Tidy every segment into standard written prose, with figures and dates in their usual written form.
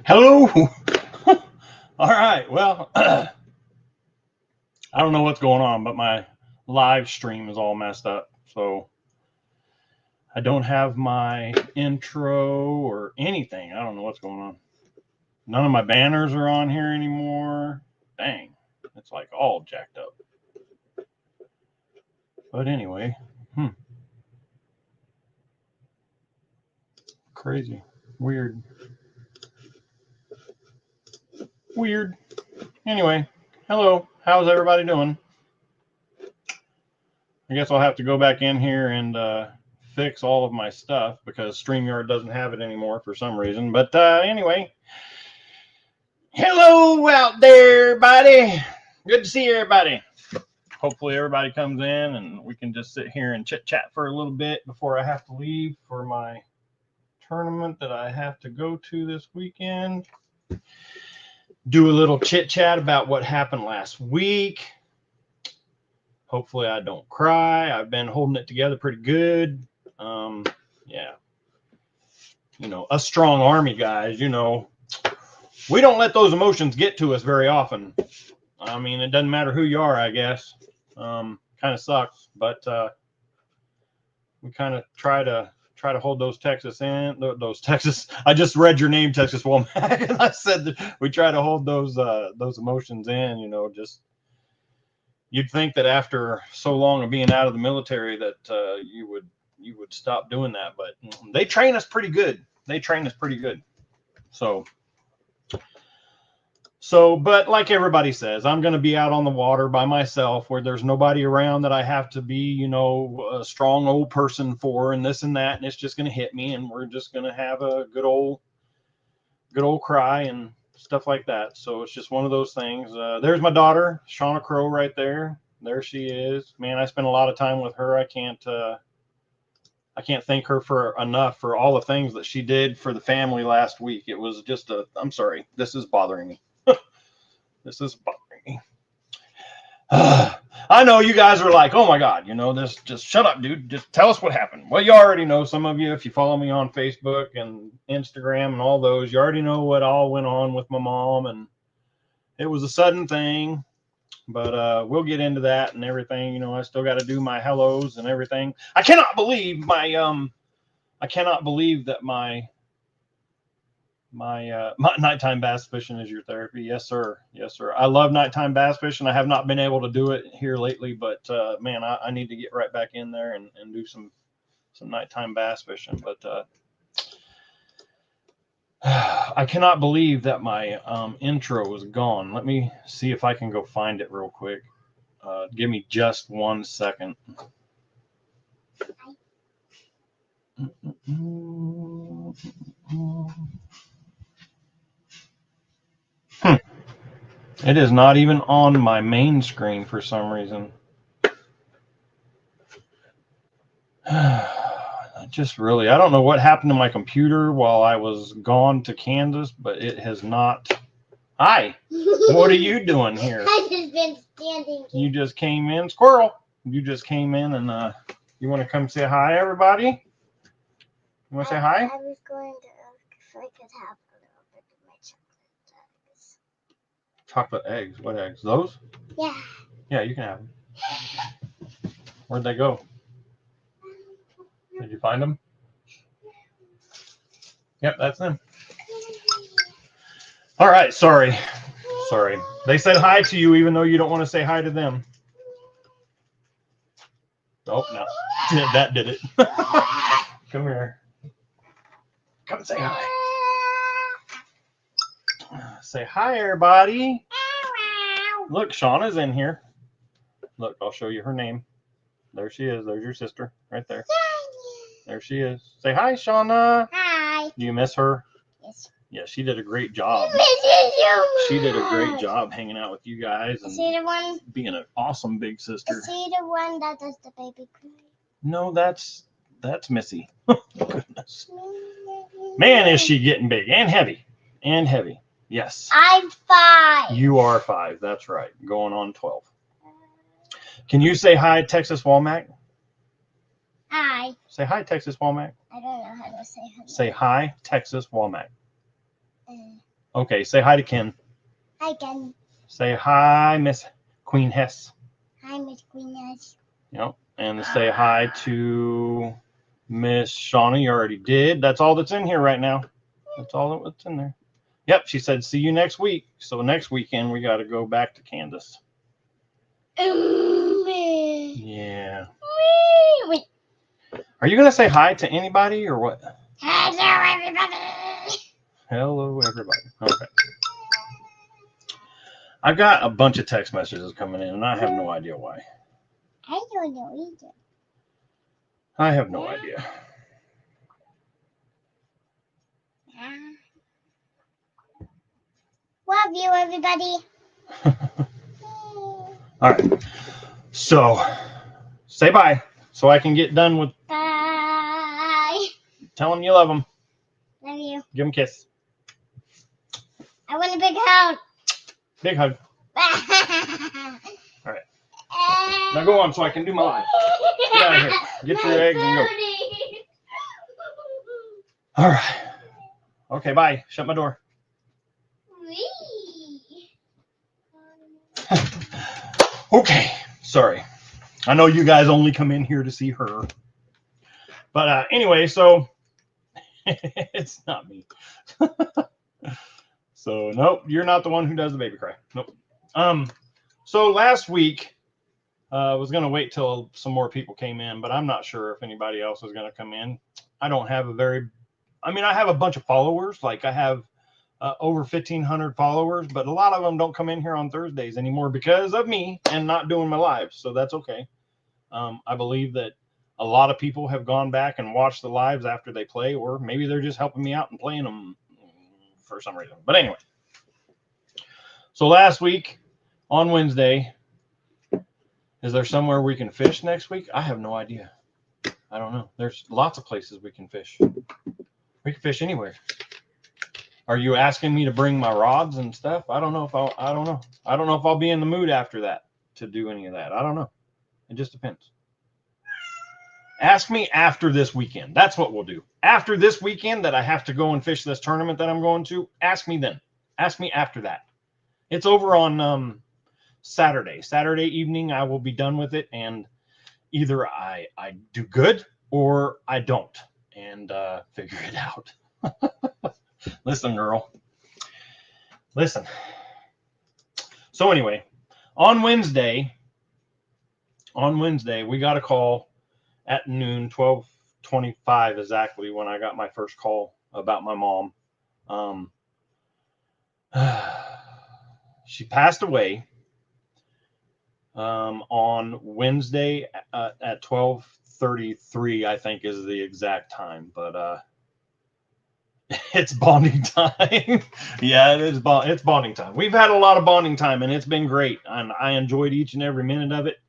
Hello. All right. Well, I don't know what's going on, but my live stream is all messed up. So I don't have my intro or anything. I don't know what's going on. None of my banners are on here anymore. Dang. It's like all jacked up. But anyway, crazy. Weird. Anyway, hello. How's everybody doing? I guess I'll have to go back in here and fix all of my stuff because StreamYard doesn't have it anymore for some reason. But anyway, hello out there, everybody. Good to see everybody. Hopefully everybody comes in and we can just sit here and chit chat for a little bit before I have to leave for my tournament that I have to go to this weekend. Do a little chit chat about what happened last week. Hopefully I don't cry. I've been holding it together pretty good. Yeah. You know, us strong Army guys, you know, we don't let those emotions get to us very often. I mean, it doesn't matter who you are, I guess. Kind of sucks, but we kind of try to hold those Texas in. Those Texas. I just read your name, Texas Womack, and I said that we try to hold those emotions in. You know, just you'd think that after so long of being out of the military that you would stop doing that, but they train us pretty good. So, but like everybody says, I'm going to be out on the water by myself where there's nobody around that I have to be, you know, a strong old person for and this and that. And it's just going to hit me and we're just going to have a good old cry and stuff like that. So it's just one of those things. There's my daughter, Shauna Crow, right there. There she is. Man, I spent a lot of time with her. I can't thank her for enough for all the things that she did for the family last week. It was just I'm sorry. This is bothering me. This is bothering me. I know you guys are like, oh my God, you know, this, just shut up, dude. Just tell us what happened. Well, you already know, some of you, if you follow me on Facebook and Instagram and all those, you already know what all went on with my mom. And it was a sudden thing, but we'll get into that and everything. You know, I still got to do my hellos and everything. I cannot believe that my nighttime bass fishing is your therapy. Yes, sir. I love nighttime bass fishing. I have not been able to do it here lately, but man, I need to get right back in there and do some nighttime bass fishing. But I cannot believe that my intro is gone. Let me see if I can go find it real quick. Give me just 1 second. It is not even on my main screen for some reason. Just really, I don't know what happened to my computer while I was gone to Kansas, but it has not. Hi, what are you doing here? I've just been standing here. You just came in, squirrel. You just came in and you want to come say hi, everybody? You want to say hi? I was going to ask if I could have a little bit of my chocolate eggs. Chocolate eggs? What eggs? Those? Yeah. Yeah, you can have them. Where'd they go? Did you find them? Yep, that's them. All right, sorry. They said hi to you even though you don't want to say hi to them. Oh, no. That did it. Come here. Come say hi. Say hi, everybody. Look, Shauna's in here. Look, I'll show you her name. There she is. There's your sister right there. There she is. Say hi, Shauna. Hi. Do you miss her? Yes. Yeah, she did a great job. She did a great job hanging out with you guys and being an awesome big sister. Is she the one that does the baby cry? No, that's Missy. Goodness. Man, is she getting big and heavy. Yes. I'm 5. You are 5. That's right. Going on 12. Can you say hi, Texas Womack? Hi. Say hi, Texas Womack. I don't know how to say hi. Say hi, Texas Womack. Okay, say hi to Ken. Hi, Ken. Say hi, Miss Queen Hess. Hi, Miss Queeness. Yep. And say hi to Miss Shauna. You already did. That's all that's in here right now. That's all that's in there. Yep. She said, see you next week. So next weekend, we got to go back to Candace. Yeah. Wait. Are you going to say hi to anybody or what? Hello, everybody. Hello, everybody. Okay. I've got a bunch of text messages coming in, and I have no idea why. I don't know either. I have no idea. Love you, everybody. All right. So, say bye so I can get done with Bye. tell them you love them. Love you. Give them a kiss. I want a big hug. Big hug. All right. Now go on so I can do my live. Get out of here. Get your eggs and go. All right. Okay, bye. Shut my door. Okay. Sorry. I know you guys only come in here to see her. But anyway, so it's not me. So nope, you're not the one who does the baby cry. Nope. So last week I was gonna wait till some more people came in, but I'm not sure if anybody else is gonna come in. I don't have I have a bunch of followers. Like I have over 1,500 followers, but a lot of them don't come in here on Thursdays anymore because of me and not doing my lives. So that's okay. I believe that a lot of people have gone back and watched the lives after they play, or maybe they're just helping me out and playing them for some reason. But anyway, so last week on Wednesday, is there somewhere we can fish next week? I have no idea. I don't know. There's lots of places we can fish. We can fish anywhere. Are you asking me to bring my rods and stuff? I don't know if I don't know. I don't know if I'll be in the mood after that to do any of that. I don't know. It just depends. Ask me after this weekend. That's what we'll do. After this weekend that I have to go and fish this tournament that I'm going to, ask me then. Ask me after that. It's over on Saturday. Saturday evening, I will be done with it, and either I do good or I don't, and figure it out. Listen, girl. Listen. So anyway, on Wednesday, we got a call at noon, 12:25 exactly, when I got my first call about my mom. She passed away on Wednesday at 12:33, I think is the exact time, but it's bonding time. Yeah, it's bonding time. We've had a lot of bonding time, and it's been great, and I enjoyed each and every minute of it.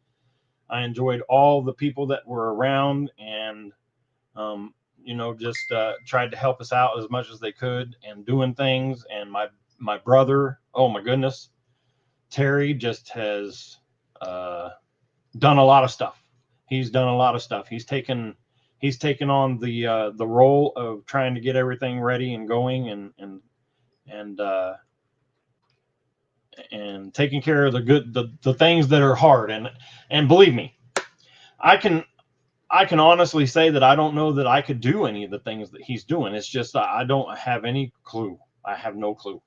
I enjoyed all the people that were around, and just tried to help us out as much as they could and doing things. And my brother, oh my goodness, Terry just has done a lot of stuff. He's done a lot of stuff. He's taken on the role of trying to get everything ready and going, and taking care of the things that are hard. And believe me, I can honestly say that I don't know that I could do any of the things that he's doing. It's just I don't have any clue. I have no clue.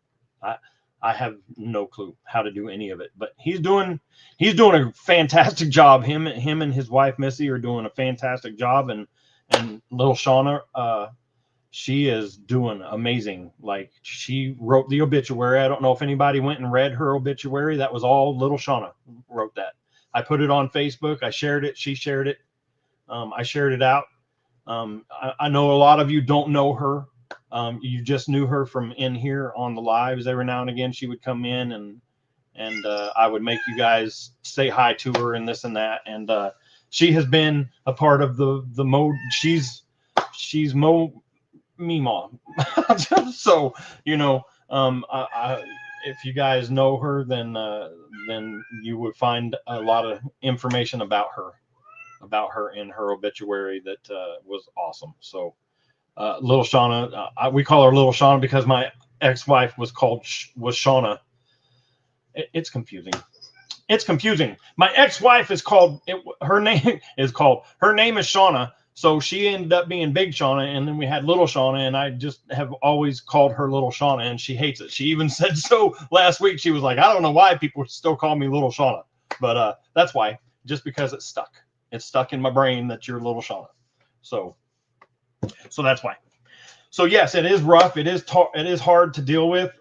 I have no clue how to do any of it. But he's doing a fantastic job. Him and his wife Missy are doing a fantastic job, and little Shauna, she is doing amazing. Like, she wrote the obituary. I don't know if anybody went and read her obituary. That was all little Shauna wrote that. I put it on Facebook. I shared it. She shared it. I shared it out. I know a lot of you don't know her. You just knew her from in here on the lives. Every now and again, she would come in and I would make you guys say hi to her and this and that. And she has been a part of the mode. She's Meemaw. So, if you guys know her, then you would find a lot of information about her in her obituary that was awesome. So little Shauna, we call her little Shauna because ex-wife was Shauna. It's confusing. It's confusing. My ex-wife is called, her name is Shauna. So she ended up being Big Shauna, and then we had Little Shauna, and I just have always called her Little Shauna, and she hates it. She even said so last week. She was like, I don't know why people still call me Little Shauna, but that's why, just because it's stuck. It's stuck in my brain that you're Little Shauna. So that's why. So yes, it is rough. It is hard to deal with.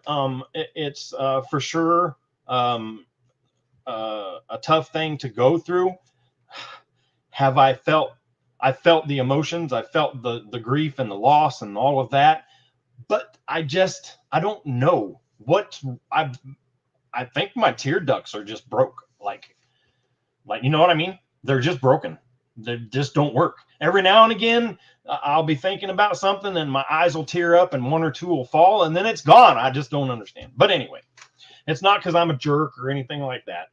It's for sure a tough thing to go through. I felt the emotions. I felt the grief and the loss and all of that. But I don't know what I think my tear ducts are just broke. Like, you know what I mean? They're just broken. They just don't work. Every now and again, I'll be thinking about something and my eyes will tear up and one or two will fall and then it's gone. I just don't understand. But anyway, it's not because I'm a jerk or anything like that.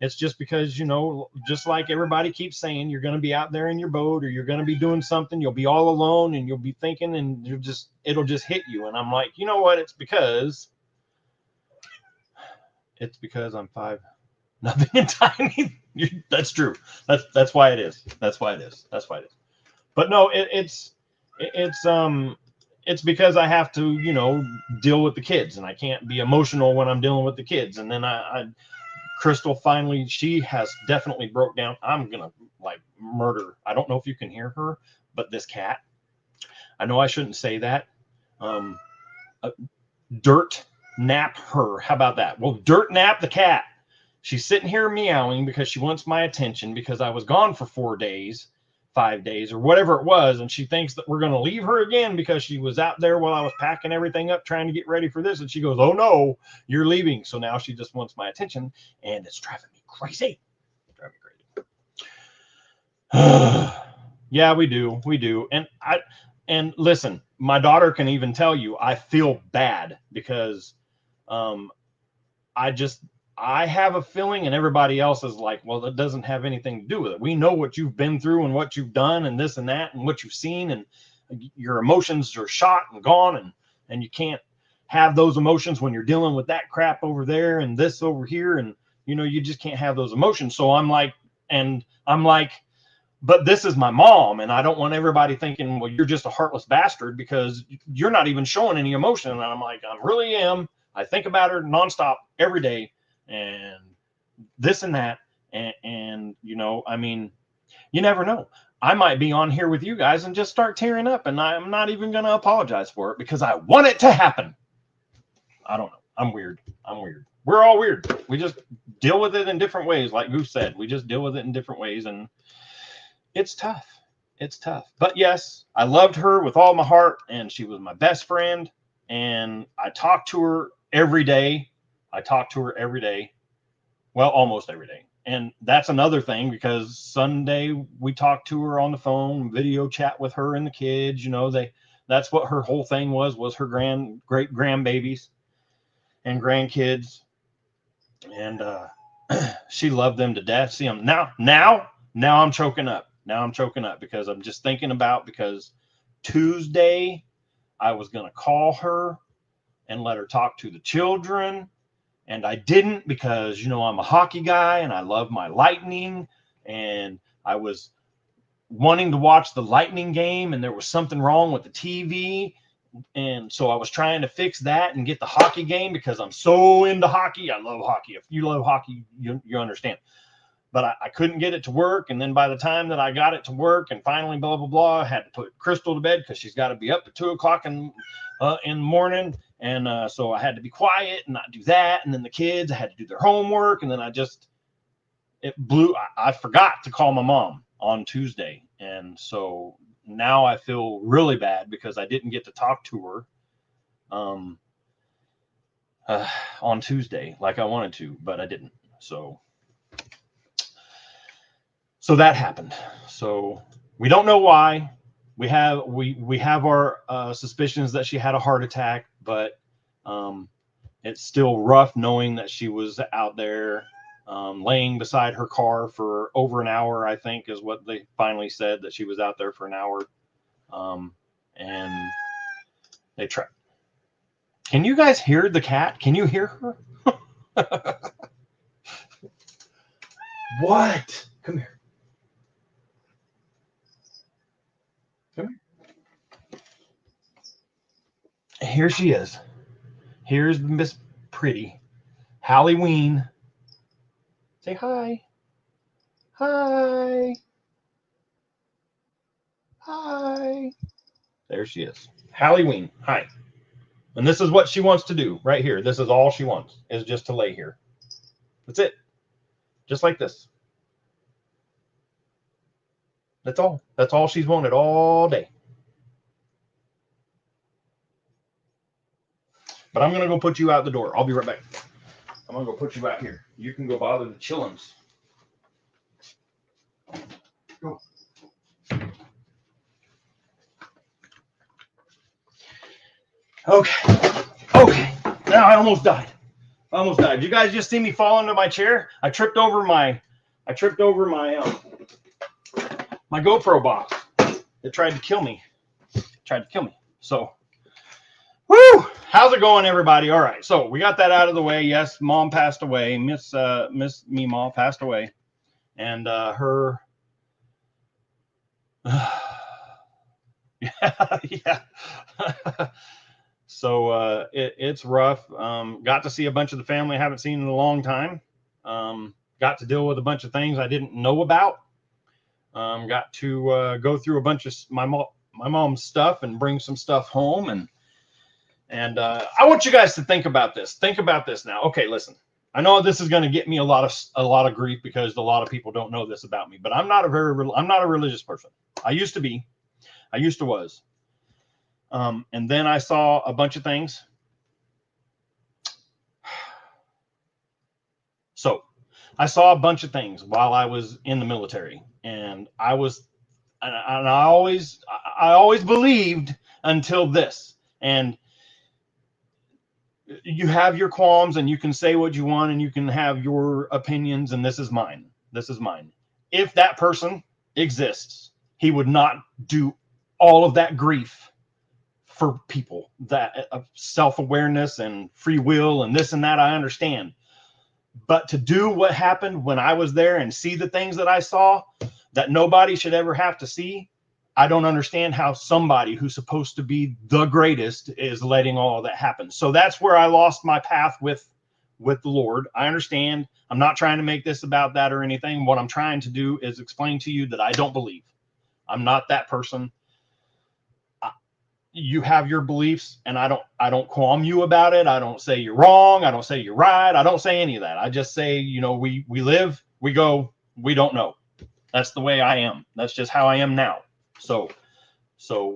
It's just because, just like everybody keeps saying, you're going to be out there in your boat or you're going to be doing something. You'll be all alone and you'll be thinking and it'll just hit you. And I'm like, you know what? It's because I'm 5'0" and tiny. That's true. That's why it is. That's why it is. But no, it's because I have to, deal with the kids and I can't be emotional when I'm dealing with the kids. And then Crystal finally, she has definitely broke down. I'm going to murder. I don't know if you can hear her, but this cat, I know I shouldn't say that. Dirt nap her. How about that? Well, dirt nap the cat. She's sitting here meowing because she wants my attention because I was gone for 4 days, 5 days, or whatever it was. And she thinks that we're going to leave her again because she was out there while I was packing everything up, trying to get ready for this. And she goes, oh no, you're leaving. So now she just wants my attention and it's driving me crazy. Yeah, we do. And listen, my daughter can even tell you, I feel bad because, I have a feeling and everybody else is like, well, that doesn't have anything to do with it. We know what you've been through and what you've done and this and that and what you've seen, and your emotions are shot and gone, and you can't have those emotions when you're dealing with that crap over there and this over here. And, you just can't have those emotions. So I'm like, but this is my mom. And I don't want everybody thinking, well, you're just a heartless bastard because you're not even showing any emotion. And I'm like, I really am. I think about her nonstop every day. And this and that. And I mean, you never know. I might be on here with you guys and just start tearing up. And I'm not even going to apologize for it because I want it to happen. I don't know. I'm weird. We're all weird. We just deal with it in different ways. Like Goose said, we just deal with it in different ways. And it's tough. But yes, I loved her with all my heart. And she was my best friend. And I talked to her every day. Well, almost every day. And that's another thing because Sunday we talked to her on the phone, video chat with her and the kids. That's what her whole thing was her great grandbabies and grandkids. And she loved them to death. See them now I'm choking up. Because I'm just thinking about, because Tuesday I was going to call her and let her talk to the children. And I didn't because, I'm a hockey guy and I love my Lightning. And I was wanting to watch the Lightning game and there was something wrong with the TV. And so I was trying to fix that and get the hockey game because I'm so into hockey. I love hockey. If you love hockey, you understand. But I couldn't get it to work. And then by the time that I got it to work and finally blah, blah, blah, I had to put Crystal to bed because she's got to be up at 2:00 in the morning. And so I had to be quiet and not do that. And then the kids, I had to do their homework. And then I forgot to call my mom on Tuesday. And so now I feel really bad because I didn't get to talk to her on Tuesday like I wanted to, but I didn't. So that happened. So we don't know why. We have our suspicions that she had a heart attack, but it's still rough knowing that she was out there laying beside her car for over an hour, I think is what they finally said, that she was out there for an hour. And they tried. Can you guys hear the cat? Can you hear her? What? Come here. Come here. Here she is. Here's Miss Pretty. Halloween. Say hi. Hi. Hi. There she is. Halloween. Hi. And this is what she wants to do right here. This is all she wants, is just to lay here. That's it. Just like this. That's all. That's all she's wanted all day. But I'm going to go put you out the door. I'll be right back. I'm going to go put you out here. You can go bother the chillins. Go. Okay. Okay. Now I almost died. Did you guys just see me fall into my chair? I tripped over my my GoPro box. It tried to kill me. So, woo! How's it going, everybody? All right. So we got that out of the way. Yes, Mom passed away. Miss Meemaw passed away, and her. Yeah. So it's rough. Got to see a bunch of the family I haven't seen in a long time. Got to deal with a bunch of things I didn't know about. Got to go through a bunch of my mom's stuff and bring some stuff home. And I want you guys to think about this. Think about this now. Okay, listen. I know this is going to get me a lot of grief because a lot of people don't know this about me. But I'm not a religious person. I used to be. Was. And then I saw a bunch of things. So I saw a bunch of things while I was in the military, and I always believed until this. And you have your qualms, and you can say what you want, and you can have your opinions, and this is mine. If that person exists, he would not do all of that grief for people, that self-awareness and free will and this and that, I understand. But to do what happened when I was there and see the things that I saw that nobody should ever have to see, I don't understand how somebody who's supposed to be the greatest is letting all of that happen. So that's where I lost my path with the Lord. I understand. I'm not trying to make this about that or anything. What I'm trying to do is explain to you that I don't believe. I'm not that person. You have your beliefs, and I don't qualm you about it. I don't say you're wrong. I don't say you're right. I don't say any of that. I just say, we live, we go, we don't know. That's the way I am. That's just how I am now. So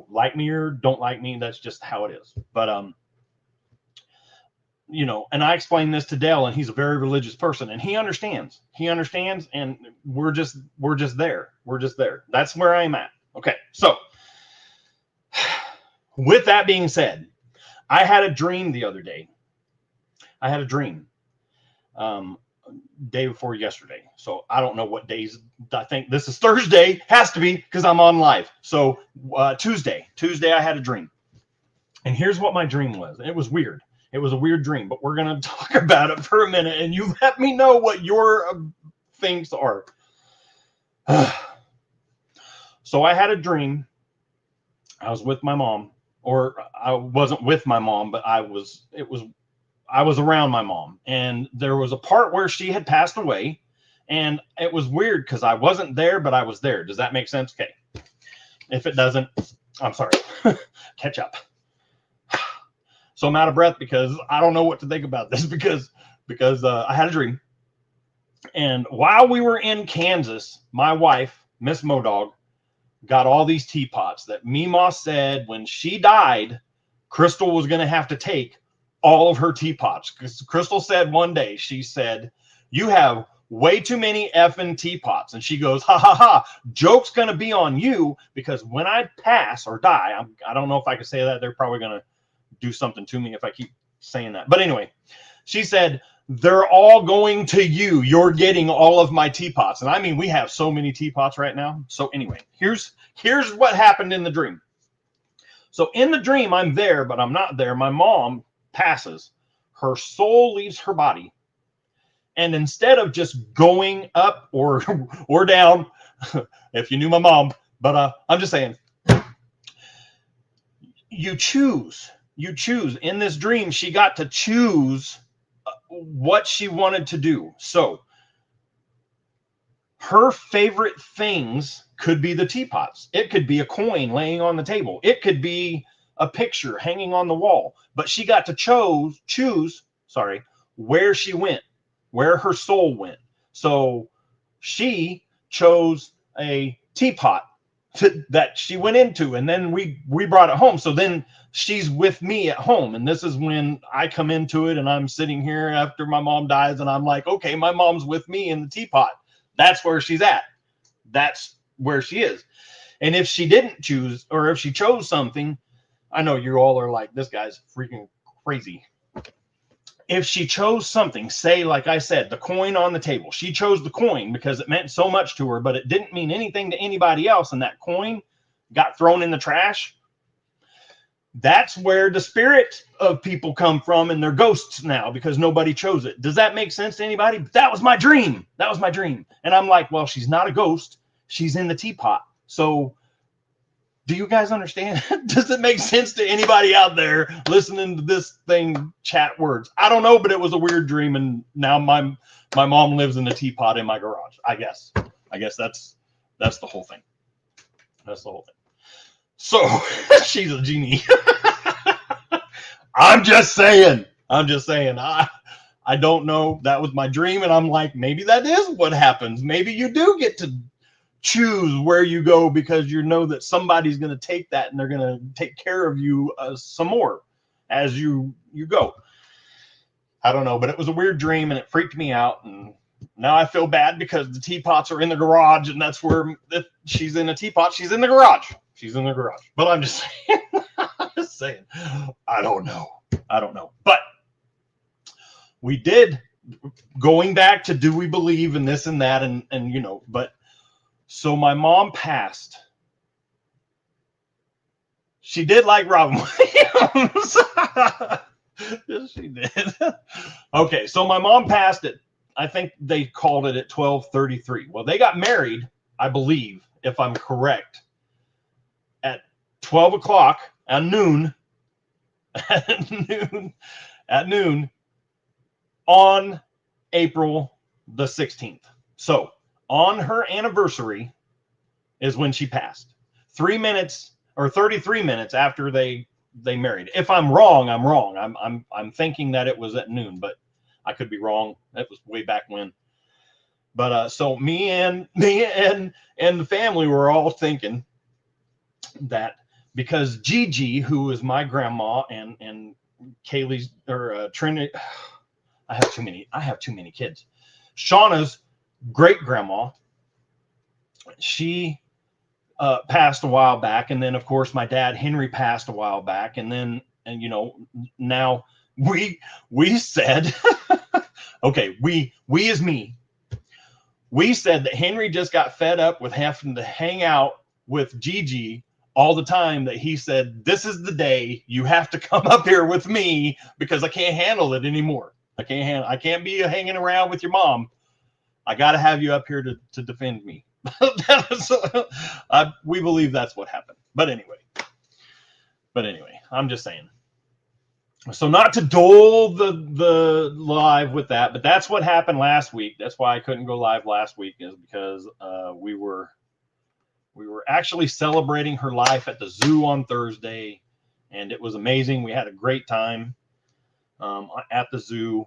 like me or don't like me, that's just how it is. But and I explained this to Dale, and he's a very religious person, and he understands, and we're just there. That's where I'm at. Okay. So with that being said, I had a dream the other day. Day before yesterday. So I don't know what days. I think this is Thursday. Has to be, because I'm on live. So Tuesday I had a dream. And here's what my dream was. It was weird. It was a weird dream, but we're going to talk about it for a minute, and you let me know what your things are. So I had a dream. I was with my mom. Or I wasn't with my mom, but I was around my mom. And there was a part where she had passed away. And it was weird because I wasn't there, but I was there. Does that make sense? Okay. If it doesn't, I'm sorry. Catch up. So I'm out of breath because I don't know what to think about this because I had a dream. And while we were in Kansas, my wife, Miss Modog, got all these teapots that Meemaw said when she died, Crystal was going to have to take all of her teapots. Because Crystal said one day, she said, "You have way too many effing teapots." And she goes, "Ha ha ha, joke's going to be on you, because when I pass or die," I don't know if I can say that. They're probably going to do something to me if I keep saying that. But anyway, she said, "They're all going to you. You're getting all of my teapots." And I mean, we have so many teapots right now. So anyway, here's what happened in the dream. So in the dream, I'm there, but I'm not there. My mom passes, her soul leaves her body. And instead of just going up or down, if you knew my mom, but I'm just saying, you choose. In this dream, she got to choose what she wanted to do. So her favorite things could be the teapots. It could be a coin laying on the table. It could be a picture hanging on the wall. But she got to choose where she went, where her soul went. So she chose a teapot that she went into, and then we brought it home. So then she's with me at home, and this is when I come into it, and I'm sitting here after my mom dies, and I'm like, okay, my mom's with me in the teapot. That's where she's at. That's where she is. And if she didn't choose, or if she chose something, I know you all are like, this guy's freaking crazy. If she chose something, say, like I said, the coin on the table, she chose the coin because it meant so much to her, but it didn't mean anything to anybody else, and that coin got thrown in the trash. That's where the spirit of people come from, and they're ghosts now because nobody chose it. Does that make sense to anybody? That was my dream. And I'm like, well, she's not a ghost. She's in the teapot. So do you guys understand? Does it make sense to anybody out there listening to this thing chat words? I don't know, but it was a weird dream, and now my mom lives in a teapot in my garage. I guess that's the whole thing. That's the whole thing. So she's a genie. I'm just saying. I don't know. That was my dream, and I'm like, maybe that is what happens. Maybe you do get to choose where you go because you know that somebody's going to take that and they're going to take care of you some more as you go. I don't know, but it was a weird dream, and it freaked me out, and now I feel bad because the teapots are in the garage, and that's where she's in a teapot. She's in the garage. But I'm just saying, I don't know. But we did, going back to do we believe in this and that, and you know, but so my mom passed. She did like Robin Williams. Yes, she did. Okay, so my mom passed it. I think they called it at 12:33. Well, they got married, I believe, if I'm correct, at 12 o'clock at noon. At noon on April the 16th. So on her anniversary is when she passed. 3 minutes or 33 minutes after they married. If I'm wrong, I'm wrong. I'm thinking that it was at noon, but I could be wrong. That was way back when. But so me and the family were all thinking that because Gigi, who is my grandma, and Kaylee's or Trinity, I have too many kids. Shauna's great grandma, she passed a while back, and then of course my dad Henry passed a while back, and you know, now we said okay, we as me, we said that Henry just got fed up with having to hang out with Gigi all the time, that he said, this is the day you have to come up here with me because I can't handle it anymore. I can't be hanging around with your mom. I got to have you up here to defend me. We believe that's what happened. But anyway, I'm just saying. So not to dole the live with that, but that's what happened last week. That's why I couldn't go live last week, is because we were actually celebrating her life at the zoo on Thursday, and it was amazing. We had a great time at the zoo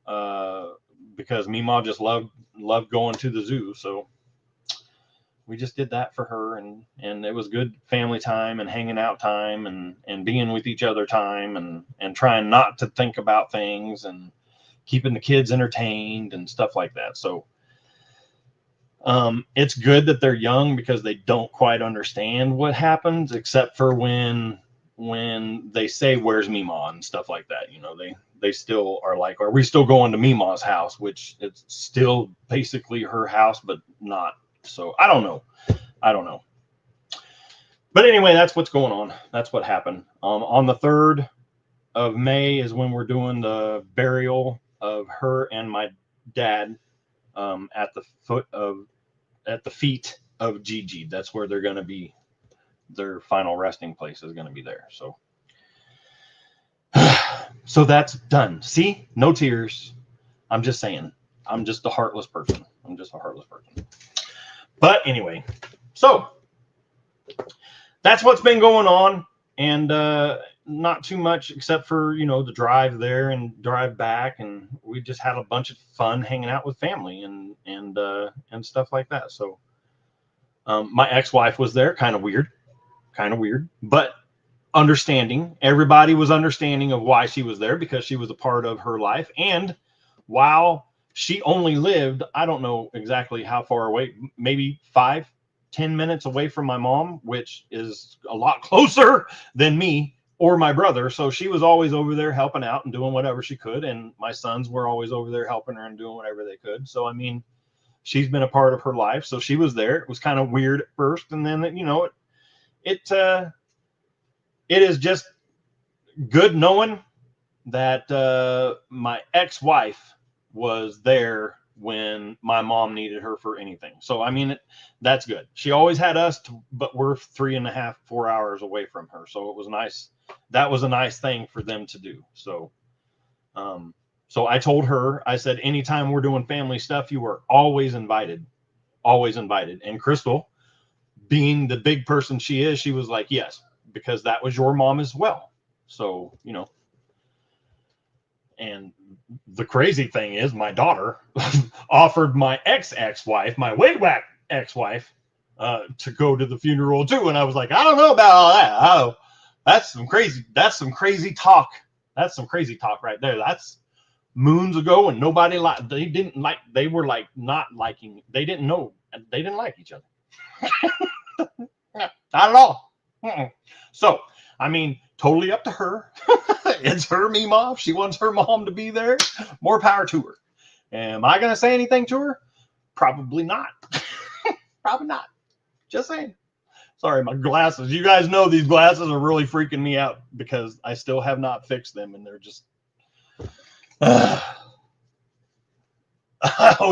because Meemaw just loved going to the zoo. So we just did that for her, and it was good family time and hanging out time and being with each other time and trying not to think about things and keeping the kids entertained and stuff like that. So it's good that they're young because they don't quite understand what happens, except for when they say, where's Meemaw and stuff like that. You know, they still are like, are we still going to Meemaw's house? Which it's still basically her house, but not. So I don't know. But anyway, that's what's going on. That's what happened. On the 3rd, of May is when we're doing the burial of her and my dad at the feet of Gigi. That's where they're going to be. Their final resting place is going to be there. So, so that's done. See, no tears. I'm just saying. I'm just a heartless person. But anyway, so that's what's been going on, and not too much except for the drive there and drive back, and we just had a bunch of fun hanging out with family and stuff like that. So my ex-wife was there, kind of weird, but understanding. Everybody was understanding of why she was there, because she was a part of her life. And while she only lived, I don't know exactly how far away, maybe 5-10 minutes away from my mom, which is a lot closer than me or my brother. So she was always over there helping out and doing whatever she could. And my sons were always over there helping her and doing whatever they could. So, I mean, she's been a part of her life. So she was there. It was kind of weird at first. And then, it is just good knowing that my ex-wife was there when my mom needed her for anything. So, I mean, that's good. She always had us, but we're 3.5-4 hours away from her. So it was nice. That was a nice thing for them to do. So, so I told her, I said, anytime we're doing family stuff, you are always invited. And Crystal, being the big person she is, she was like, yes, because that was your mom as well. So, and the crazy thing is, my daughter offered my ex-wife, my way back ex-wife, to go to the funeral too. And I was like, I don't know about all that. Oh, that's some crazy talk. That's some crazy talk right there. That's moons ago, and nobody they didn't like each other. Not at all. So, I mean, totally up to her. It's her Meemaw. If she wants her mom to be there, more power to her. Am I going to say anything to her? Probably not. Probably not. Just saying. Sorry, my glasses. You guys know these glasses are really freaking me out because I still have not fixed them, and they're just... Oh,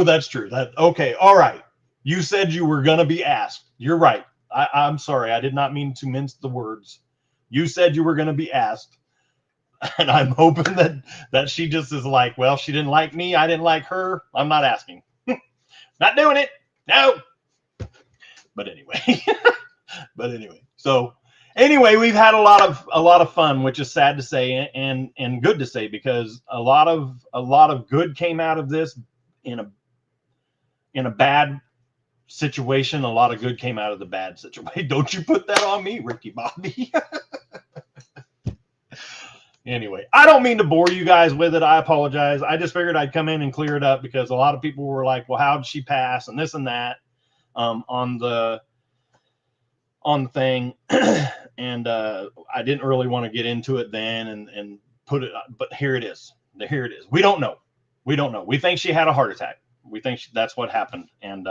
that's true. Okay. All right. You said you were going to be asked. You're right. I'm sorry. I did not mean to mince the words. You said you were going to be asked. And I'm hoping that she just is like, well, she didn't like me. I didn't like her. I'm not asking. Not doing it. No. But anyway. So anyway, we've had a lot of fun, which is sad to say and good to say, because a lot of good came out of this in a bad situation. A lot of good came out of the bad situation. Don't you put that on me, Ricky Bobby. Anyway, I don't mean to bore you guys with it. I apologize. I just figured I'd come in and clear it up, because a lot of people were like, well, how did she pass and this and that on the thing. And I didn't really want to get into it then and put it, but here it is. We don't know. We think she had a heart attack. We think that's what happened. And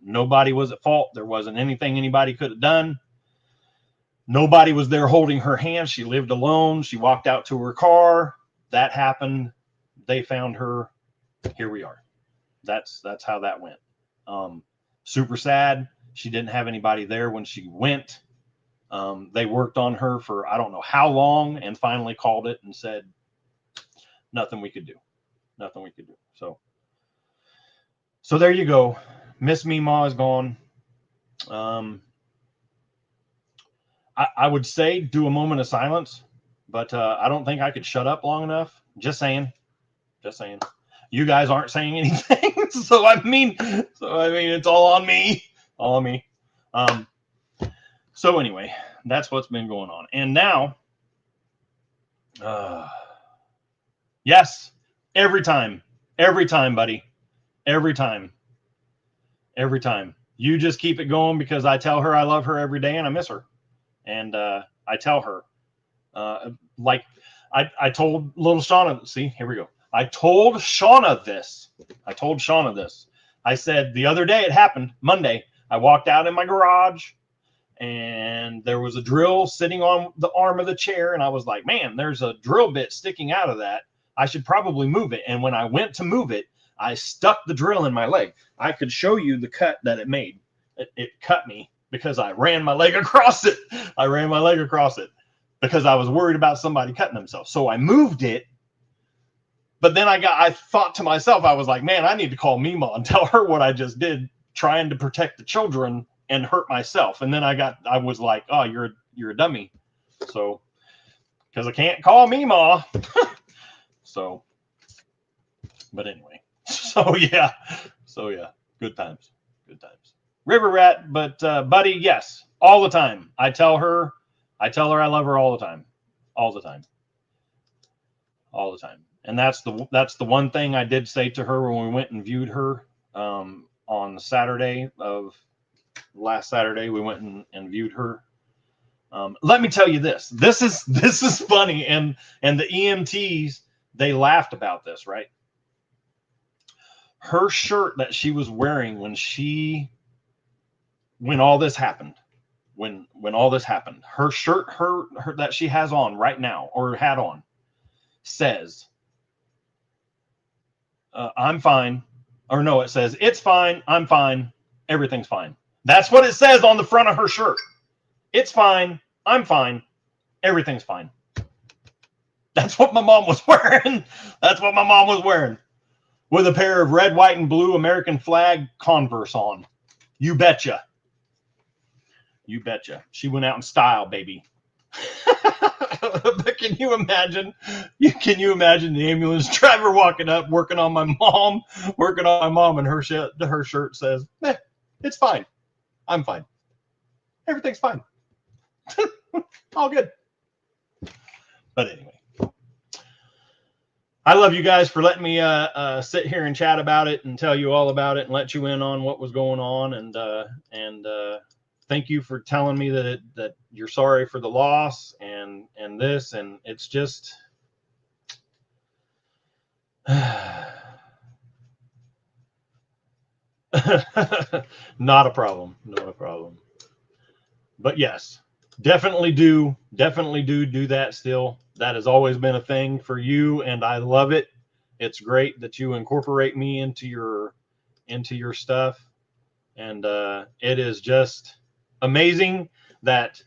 nobody was at fault. There wasn't anything anybody could have done. Nobody was there holding her hand. She lived alone. She walked out to her car. That happened. They found her. Here we are. That's how that went. Super sad. She didn't have anybody there when she went. They worked on her for I don't know how long, and finally called it and said nothing we could do. So there you go. Miss Meemaw is gone. I would say do a moment of silence, but I don't think I could shut up long enough. Just saying. You guys aren't saying anything, so I mean, it's all on me. So anyway, that's what's been going on. And now, yes, every time, buddy, every time. You just keep it going, because I tell her I love her every day and I miss her. And I tell her, like I told little Shauna, see, here we go. I told Shauna this. I said the other day, it happened Monday. I walked out in my garage and there was a drill sitting on the arm of the chair, and I was like, man, there's a drill bit sticking out of that. I should probably move it. And when I went to move it, I stuck the drill in my leg. I could show you the cut that it made. It cut me because I ran my leg across it. I ran my leg across it because I was worried about somebody cutting themselves. So I moved it. But then I thought to myself, I was like, man, I need to call Mima and tell her what I just did, trying to protect the children and hurt myself. And then I was like, oh, you're a dummy. So, because I can't call Mima. So, but anyway, so yeah, good times. River rat, but Buddy, yes, all the time. I tell her I love her all the time. And that's the one thing I did say to her when we went and viewed her on the Saturday of last Saturday. We went and viewed her. Let me tell you this. This is funny, and the EMTs, they laughed about this, right? Her shirt that she was wearing when all this happened, her shirt her that she has on right now, or had on, says, I'm fine. Or no, it says, it's fine, I'm fine, everything's fine. That's what it says on the front of her shirt. It's fine, I'm fine, everything's fine. That's what my mom was wearing. With a pair of red, white, and blue American flag Converse on. You betcha. She went out in style, baby. But can you imagine the ambulance driver walking up, working on my mom, and her shirt says, it's fine. I'm fine. Everything's fine. All good. But anyway, I love you guys for letting me sit here and chat about it and tell you all about it and let you in on what was going on, and thank you for telling me that you're sorry for the loss and this, and it's just not a problem. But yes, definitely do that still. That has always been a thing for you, and I love it. It's great that you incorporate me into your stuff, and it is just amazing that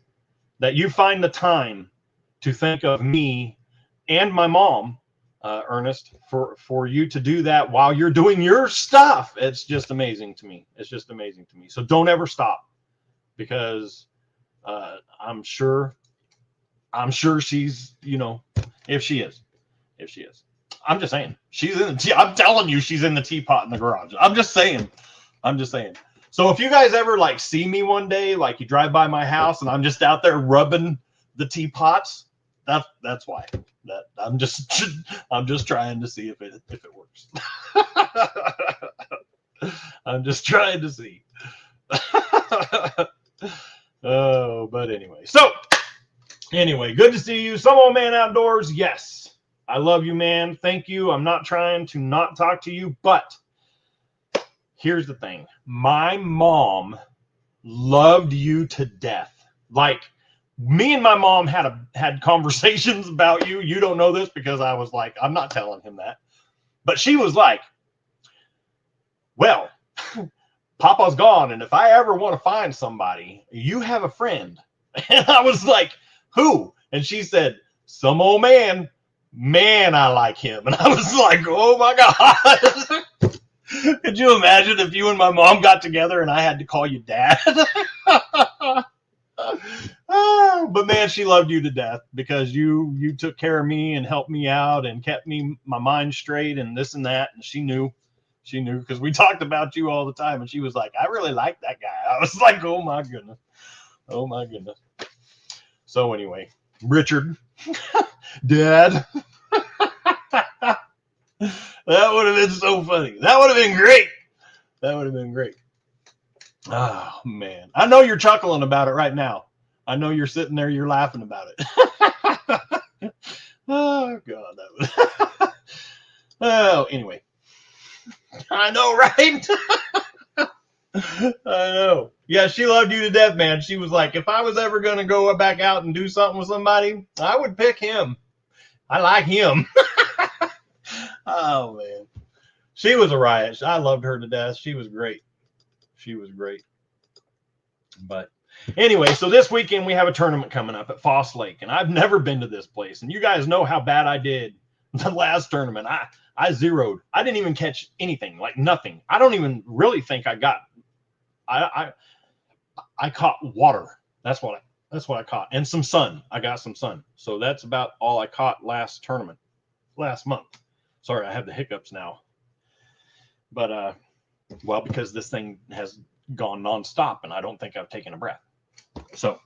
you find the time to think of me and my mom, Ernest, for you to do that while you're doing your stuff. It's just amazing to me. So don't ever stop, because I'm sure she's, if she is, I'm just saying, she's in the I'm telling you, she's in the teapot in the garage. I'm just saying. So if you guys ever see me one day, you drive by my house and I'm just out there rubbing the teapots, that's why. That I'm just trying to see if it works. I'm just trying to see. Oh, but anyway. So anyway, good to see you. Some Old Man Outdoors. Yes, I love you, man. Thank you. I'm not trying to not talk to you, but here's the thing. My mom loved you to death. Me and my mom had conversations about you. You don't know this because I was like, I'm not telling him that. But she was like, well, Papa's gone, and if I ever want to find somebody, you have a friend. And I was like, who? And she said, some old man. Man, I like him. And I was like, oh my God. Could you imagine if you and my mom got together and I had to call you Dad? But man, she loved you to death because you took care of me and helped me out and kept my mind straight and this and that. And she knew because we talked about you all the time. And she was like, I really like that guy. I was like, oh my goodness. So anyway, Richard, Dad, that would have been so funny. That would have been great. Oh man, I know you're chuckling about it right now. I know you're sitting there, you're laughing about it. Oh God, that was. Oh, anyway, I know, right? I know. Yeah, she loved you to death, man. She was like, if I was ever going to go back out and do something with somebody, I would pick him. I like him. Oh, man. She was a riot. I loved her to death. She was great. She was great. But anyway, so this weekend we have a tournament coming up at Foss Lake, and I've never been to this place. And you guys know how bad I did the last tournament. I zeroed. I didn't even catch anything, like nothing. I don't even really think I got. I caught water. That's what I caught, and some sun. I got some sun. So that's about all I caught last month. Sorry, I have the hiccups now. But well, because this thing has gone nonstop, and I don't think I've taken a breath. So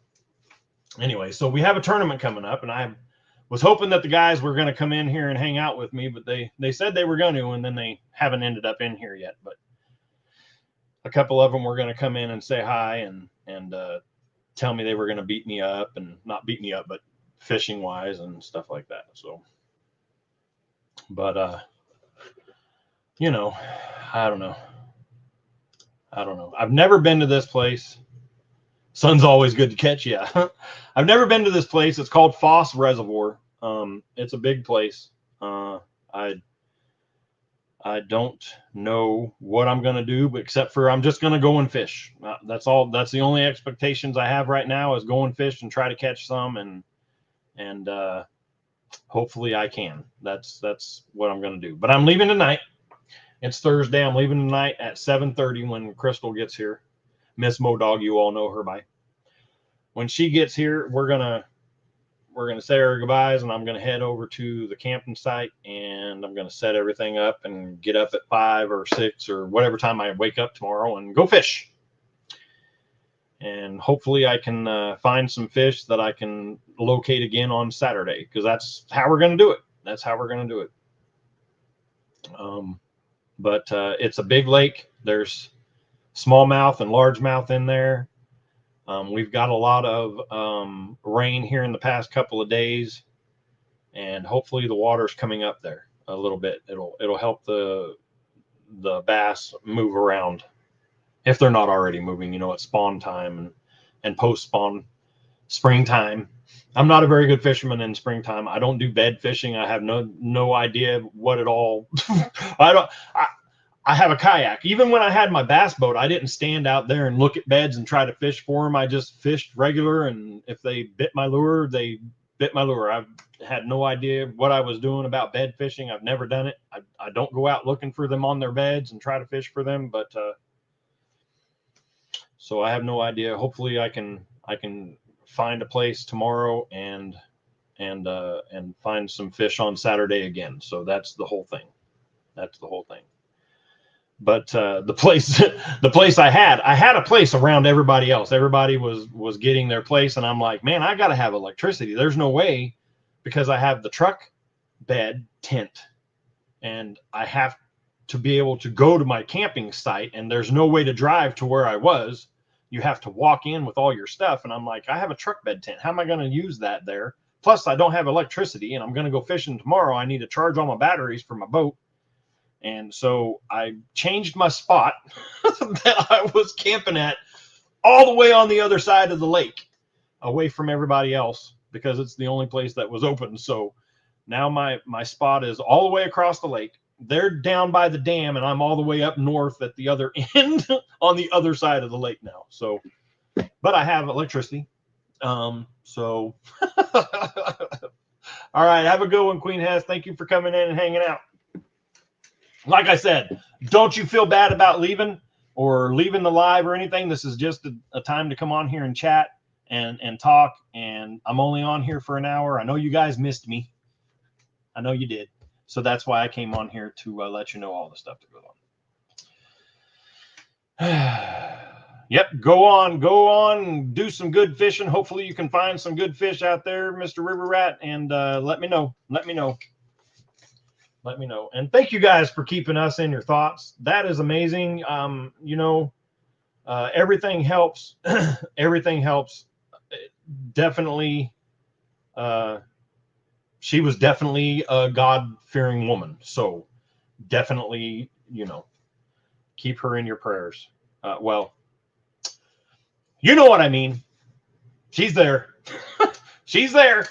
anyway, so we have a tournament coming up, and I was hoping that the guys were going to come in here and hang out with me, but they said they were going to, and then they haven't ended up in here yet. But a couple of them were going to come in and say hi and tell me they were going to beat me up, and not beat me up, but fishing wise and stuff like that. So, but you know, I don't know. I've never been to this place. Sun's always good to catch. Yeah. I've never been to this place. It's called Foss Reservoir. It's a big place. I don't know what I'm going to do, but except for I'm just going to go and fish. That's all. That's the only expectations I have right now is go and fish and try to catch some, and hopefully I can. That's what I'm going to do. But I'm leaving tonight. It's Thursday. I'm leaving tonight at 7:30 when Crystal gets here. Miss Modog, you all know her by. When she gets here, we're gonna say our goodbyes, and I'm gonna head over to the camping site, and I'm gonna set everything up and get up at 5 or 6 or whatever time I wake up tomorrow and go fish. And hopefully I can find some fish that I can locate again on Saturday, because that's how we're gonna do it. That's how we're gonna do it. But it's a big lake. There's smallmouth and largemouth in there. We've got a lot of rain here in the past couple of days, and hopefully the water's coming up there a little bit. It'll help the bass move around if they're not already moving. You know, it's spawn time and post spawn springtime. I'm not a very good fisherman in springtime. I don't do bed fishing. I have no idea what it all. I have a kayak. Even when I had my bass boat, I didn't stand out there and look at beds and try to fish for them. I just fished regular, and if they bit my lure, they bit my lure. I've had no idea what I was doing about bed fishing. I've never done it. I don't go out looking for them on their beds and try to fish for them. But so I have no idea. Hopefully I can find a place tomorrow and find some fish on Saturday again. So that's the whole thing. But the place I had a place around everybody else. Everybody was getting their place, and I'm like, man, I got to have electricity. There's no way, because I have the truck bed tent, and I have to be able to go to my camping site, and there's no way to drive to where I was. You have to walk in with all your stuff, and I'm like, I have a truck bed tent. How am I going to use that there? Plus, I don't have electricity, and I'm going to go fishing tomorrow. I need to charge all my batteries for my boat. And so I changed my spot that I was camping at all the way on the other side of the lake, away from everybody else, because it's the only place that was open. So now my spot is all the way across the lake. They're down by the dam, and I'm all the way up north at the other end on the other side of the lake now. So, but I have electricity. So all right. Have a good one, Queen Hess. Thank you for coming in and hanging out. Like I said, don't you feel bad about leaving or leaving the live or anything. This is just a time to come on here and chat and talk. And I'm only on here for an hour. I know you guys missed me. I know you did. So that's why I came on here to let you know all the stuff that goes on. Yep. Go on, do some good fishing. Hopefully you can find some good fish out there, Mr. River Rat, and let me know. And thank you guys for keeping us in your thoughts. That is amazing. Everything helps. Everything helps. Definitely. She was definitely a God-fearing woman. So definitely, keep her in your prayers. Well, you know what I mean. She's there. She's there.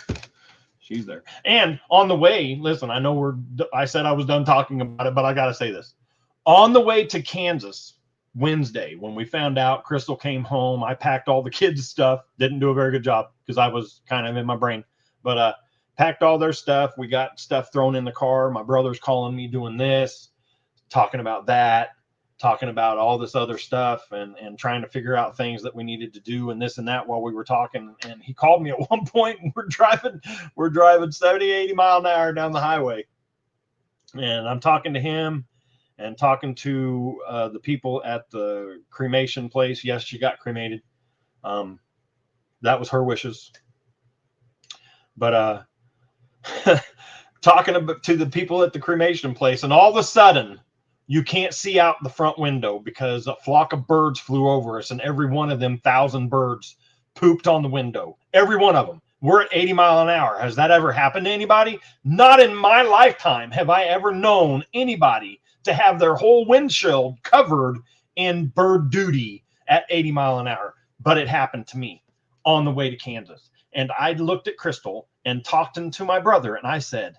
She's there. And on the way, listen, I know I said I was done talking about it, but I got to say this. On the way to Kansas Wednesday, when we found out Crystal came home, I packed all the kids' stuff. Didn't do a very good job because I was kind of in my brain. But packed all their stuff. We got stuff thrown in the car. My brother's calling me doing this, talking about that, talking about all this other stuff and trying to figure out things that we needed to do and this and that while we were talking. And he called me at one point and we're driving 70, 80 mile an hour down the highway. And I'm talking to him and talking to the people at the cremation place. Yes, she got cremated. That was her wishes. But talking to the people at the cremation place, and all of a sudden, you can't see out the front window because a flock of birds flew over us, and every one of them 1,000 birds pooped on the window. Every one of them. We're at 80 mile an hour. Has that ever happened to anybody? Not in my lifetime have I ever known anybody to have their whole windshield covered in bird duty at 80 mile an hour. But it happened to me on the way to Kansas. And I looked at Crystal and talked to my brother, and I said,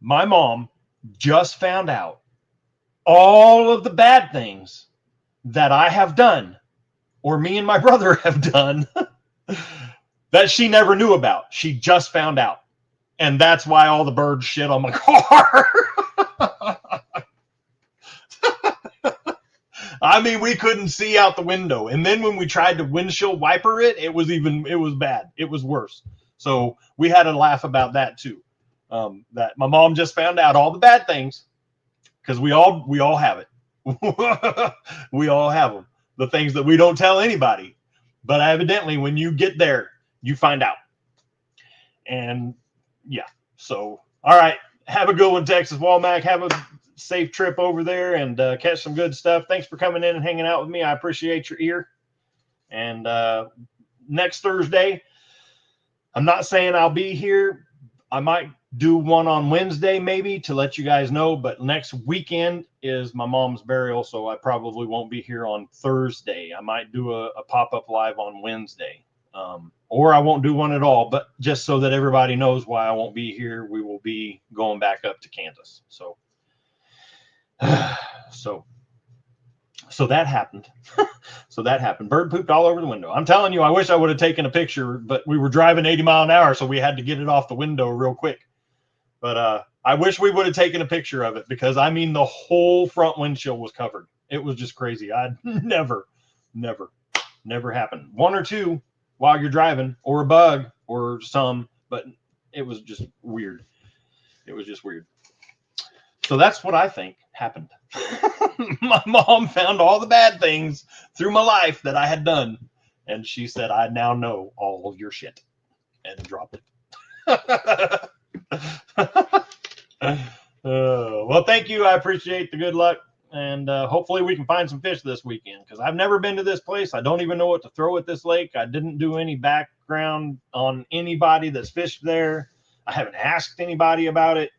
my mom just found out all of the bad things that I have done, or me and my brother have done, that she never knew about. She just found out. And that's why all the birds shit on my car. I mean, we couldn't see out the window. And then when we tried to windshield wiper it, it was bad. It was worse. So we had to laugh about that too. That my mom just found out all the bad things, because we all have it. We all have them. The things that we don't tell anybody. But evidently, when you get there, you find out. And yeah, so all right. Have a good one, Texas Walmac. Have a safe trip over there and catch some good stuff. Thanks for coming in and hanging out with me. I appreciate your ear. And next Thursday, I'm not saying I'll be here. I might do one on Wednesday maybe to let you guys know, but next weekend is my mom's burial, so I probably won't be here on Thursday. I might do a pop-up live on Wednesday, or I won't do one at all, but just so that everybody knows why I won't be here, we will be going back up to Kansas. So that happened. So that happened. Bird pooped all over the window. I'm telling you, I wish I would have taken a picture, but we were driving 80 mile an hour, so we had to get it off the window real quick. But I wish we would have taken a picture of it, because I mean, the whole front windshield was covered. It was just crazy. I'd never happened. One or two while you're driving, or a bug or some, but it was just weird. It was just weird. So that's what I think happened. My mom found all the bad things through my life that I had done, and she said, I now know all of your shit, and dropped it. Well, thank you. I appreciate the good luck, and hopefully we can find some fish this weekend, because I've never been to this place. I don't even know what to throw at this lake. I didn't do any background on anybody that's fished there. I haven't asked anybody about it.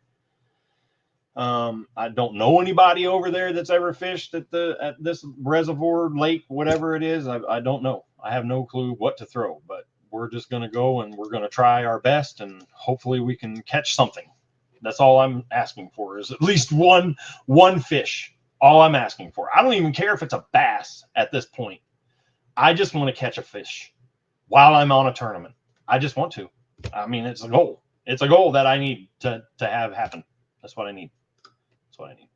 I don't know anybody over there that's ever fished at this reservoir, lake, whatever it is. I don't know. I have no clue what to throw, but we're just going to go and we're going to try our best, and hopefully we can catch something. That's all I'm asking for, is at least one fish. All I'm asking for. I don't even care if it's a bass at this point. I just want to catch a fish while I'm on a tournament. I just want to. I mean, it's a goal. It's a goal that I need to have happen. That's what I need. That's what I need.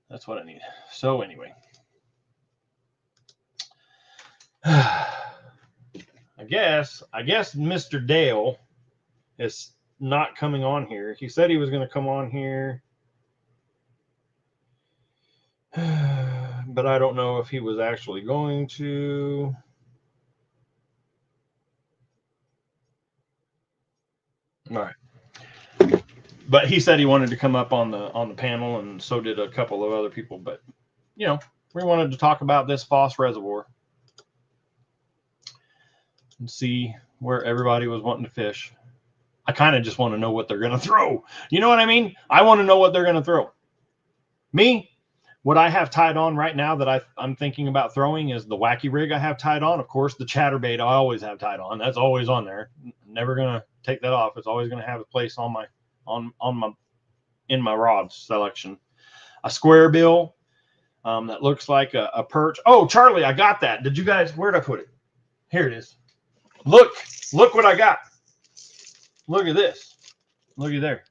That's what I need. So anyway, I guess Mr. Dale is not coming on here. He said he was going to come on here, but I don't know if he was actually going to. All right. But he said he wanted to come up on the panel, and so did a couple of other people. But, you know, we wanted to talk about this Foss Reservoir and see where everybody was wanting to fish. I kind of just want to know what they're going to throw. You know what I mean? I want to know what they're going to throw. Me, What I have tied on right now that I'm thinking about throwing is the wacky rig I have tied on. Of course, the chatterbait I always have tied on. That's always on there. Never gonna take that off. It's always gonna have a place on my in my rod selection. A square bill that looks like a perch. Oh, Charlie, I got that. Did you guys? Where'd I put it? Here it is. Look what I got. Look at this. Look at there.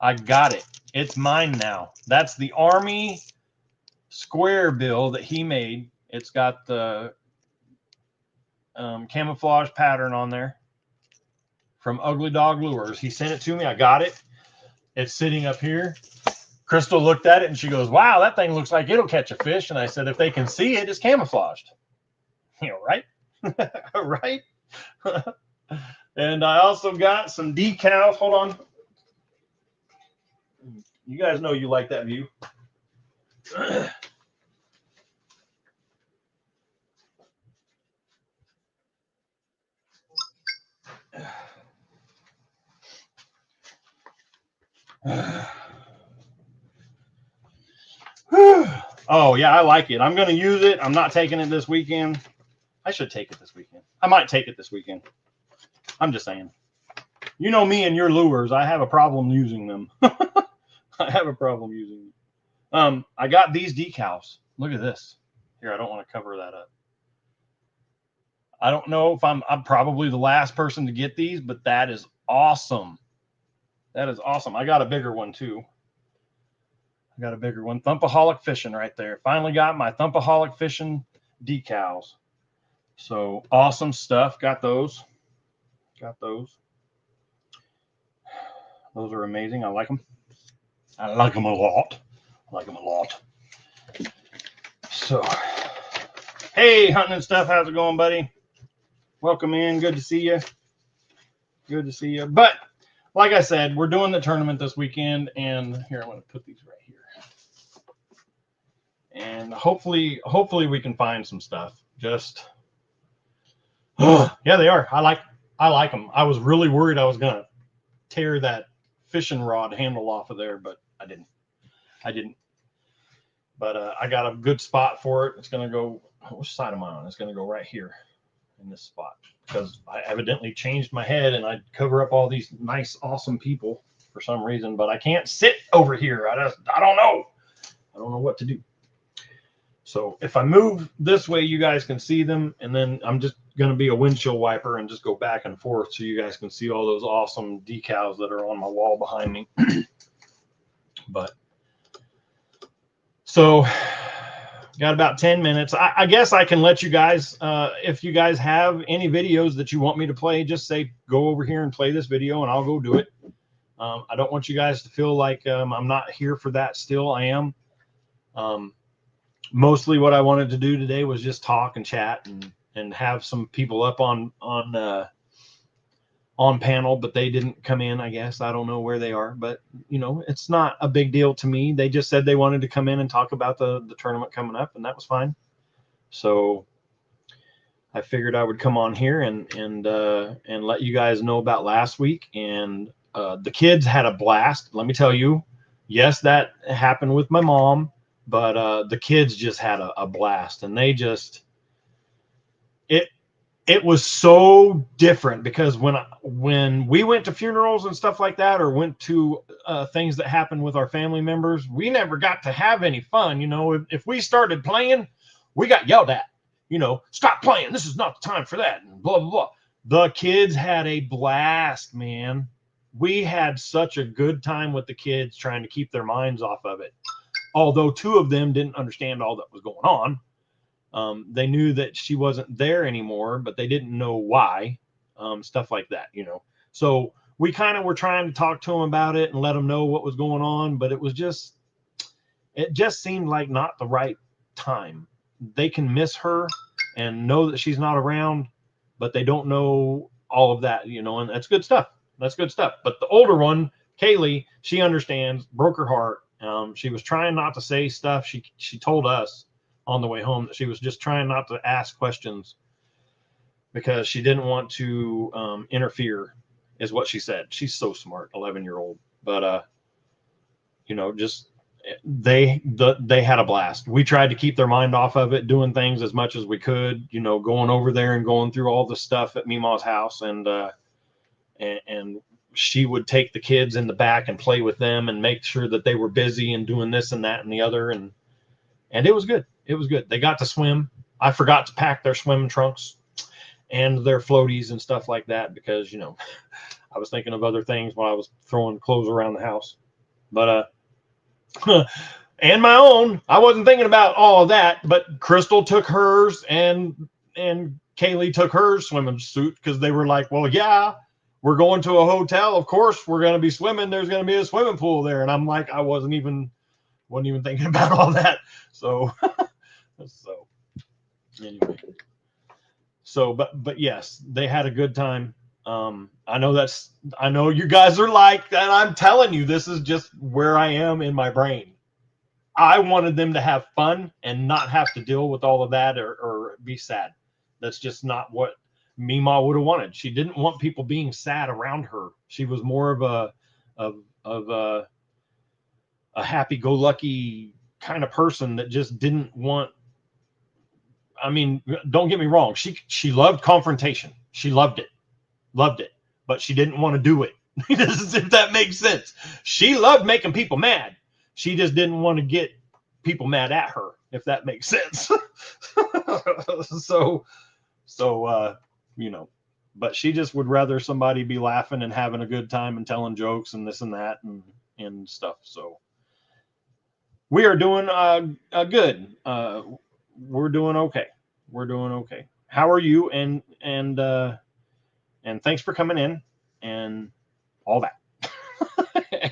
I got it. It's mine now. That's the Army square bill that he made. It's got the camouflage pattern on there from Ugly Dog Lures. He sent it to me. I got it. It's sitting up here. Crystal looked at it and she goes, wow, that thing looks like it'll catch a fish. And I said, if they can see it, it's camouflaged. You know, right? Right? And I also got some decals. Hold on. You guys know you like that view. Oh, yeah, I like it. I'm going to use it. I'm not taking it this weekend. I should take it this weekend. I might take it this weekend. I'm just saying. You know me and your lures. I have a problem using them. I have a problem using them. I got these decals. Look at this. Here, I don't want to cover that up. I don't know if I'm probably the last person to get these, but that is awesome. That is awesome. I got a bigger one too. I got a bigger one. Thumpaholic Fishing right there. Finally got my Thumpaholic Fishing decals. So awesome stuff. Got those. Got those. Those are amazing. I like them. I like them a lot. I like them a lot. So, hey, Hunting and Stuff. How's it going, buddy? Welcome in. Good to see you. Good to see you. But like I said, we're doing the tournament this weekend, and here I'm going to put these right here. And hopefully we can find some stuff. Just yeah, they are. I like them. I was really worried I was going to tear that fishing rod handle off of there, but I didn't. But I got a good spot for it. It's going to go. Which side am I on? It's going to go right here in this spot because I evidently changed my head and I cover up all these nice, awesome people for some reason. But I can't sit over here. I don't know. I don't know what to do. So if I move this way, you guys can see them, and then I'm just going to be a windshield wiper and just go back and forth so you guys can see all those awesome decals that are on my wall behind me. But so got about 10 minutes. I guess I can let you guys, if you guys have any videos that you want me to play, just say, go over here and play this video and I'll go do it. I don't want you guys to feel like I'm not here for that still. I am. Mostly what I wanted to do today was just talk and chat and have some people up on panel, but they didn't come in, I guess. I don't know where they are, but you know, it's not a big deal to me. They just said they wanted to come in and talk about the tournament coming up, and that was fine. So I figured I would come on here and let you guys know about last week. And the kids had a blast. Let me tell you, yes, that happened with my mom, but the kids just had a blast, and they just, it was so different because when we went to funerals and stuff like that, or went to things that happened with our family members, we never got to have any fun. You know, if we started playing, we got yelled at, you know, stop playing. This is not the time for that. And blah, blah, blah. The kids had a blast, man. We had such a good time with the kids trying to keep their minds off of it. Although two of them didn't understand all that was going on. They knew that she wasn't there anymore, but they didn't know why, stuff like that, you know. So we kind of were trying to talk to them about it and let them know what was going on, but it just seemed like not the right time. They can miss her and know that she's not around, but they don't know all of that, you know, and that's good stuff. That's good stuff. But the older one, Kaylee, she understands, broke her heart. She was trying not to say stuff. She told us on the way home that she was just trying not to ask questions because she didn't want to interfere, is what she said. She's so smart, 11-year-old. But, you know, just they had a blast. We tried to keep their mind off of it, doing things as much as we could, you know, going over there and going through all the stuff at Mima's house, and she would take the kids in the back and play with them and make sure that they were busy and doing this and that and the other, and it was good. It was good. They got to swim. I forgot to pack their swimming trunks and their floaties and stuff like that because, you know, I was thinking of other things while I was throwing clothes around the house. But and my own, I wasn't thinking about all of that, but Crystal took hers and Kaylee took her swimming suit because they were like, well, yeah, we're going to a hotel. Of course, we're going to be swimming. There's going to be a swimming pool there. And I'm like, I wasn't even thinking about all that. So, anyway, but yes, they had a good time. I know you guys are like, and I'm telling you, this is just where I am in my brain. I wanted them to have fun and not have to deal with all of that or be sad. That's just not what Mima would have wanted. She didn't want people being sad around her. She was more of a happy-go-lucky kind of person that just didn't want. I mean, don't get me wrong. She loved confrontation. She loved it, but she didn't want to do it. If that makes sense. She loved making people mad. She just didn't want to get people mad at her, if that makes sense. So, you know, but she just would rather somebody be laughing and having a good time and telling jokes and this and that and stuff. So we are doing good. We're doing okay. We're doing okay. How are you? And thanks for coming in and all that.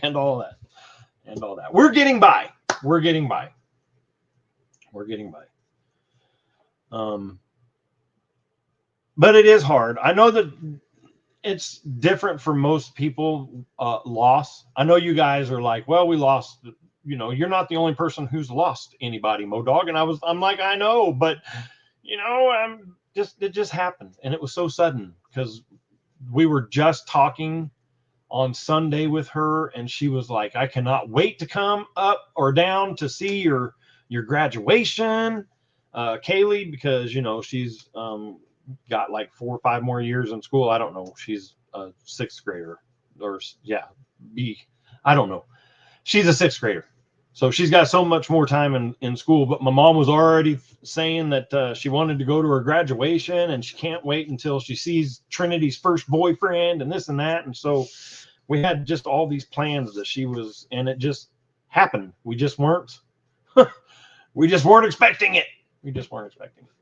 and all that. We're getting by. But it is hard. I know that it's different for most people, loss. I know you guys are like, well, we lost, you know, you're not the only person who's lost anybody, Modog. And I'm like, I know, but you know, it just happened. And it was so sudden because we were just talking on Sunday with her, and she was like, I cannot wait to come up or down to see your graduation, Kaylee, because, you know, she's got like 4 or 5 more years in school. I don't know. She's a 6th grader I don't know. She's a 6th grader. So she's got so much more time in school, but my mom was already saying that she wanted to go to her graduation and she can't wait until she sees Trinity's first boyfriend and this and that. And so we had just all these plans that and it just happened. We just weren't expecting it.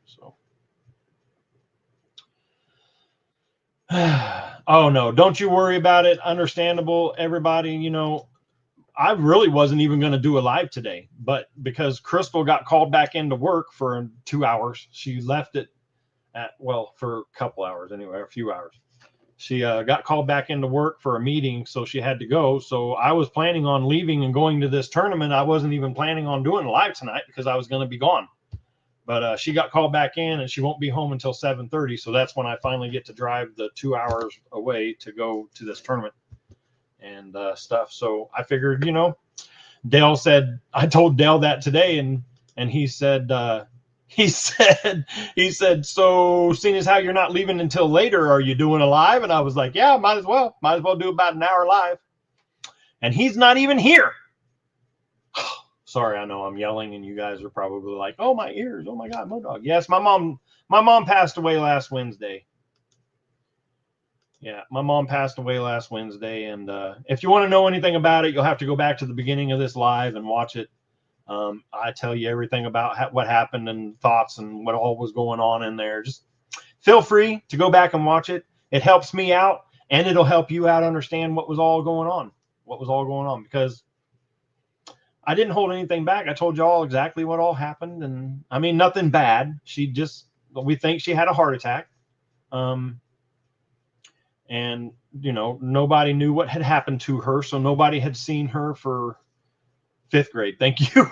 So. Oh no, don't you worry about it. Understandable, everybody, you know. I really wasn't even going to do a live today, but because Crystal got called back into work for 2 hours, she left it for a couple hours anyway, a few hours. She got called back into work for a meeting, so she had to go. So I was planning on leaving and going to this tournament. I wasn't even planning on doing a live tonight because I was going to be gone. But she got called back in, and she won't be home until 7:30. So that's when I finally get to drive the 2 hours away to go to this tournament and stuff. So I figured, you know, Dale said, I told Dale that today, and he said, so seeing as how you're not leaving until later, are you doing a live? And I was like, yeah, might as well do about an hour live. And he's not even here. Sorry, I know I'm yelling and you guys are probably like, oh, my ears. Oh my God, Modog. Yes, my mom passed away last Wednesday. Yeah, my mom passed away last Wednesday. And if you want to know anything about it, you'll have to go back to the beginning of this live and watch it. I tell you everything about what happened and thoughts and what all was going on in there. Just feel free to go back and watch it. It helps me out, and it'll help you out understand what was all going on, because I didn't hold anything back. I told you all exactly what all happened. And I mean, nothing bad. We think she had a heart attack. And, you know, nobody knew what had happened to her. So nobody had seen her for 5th grade. Thank you.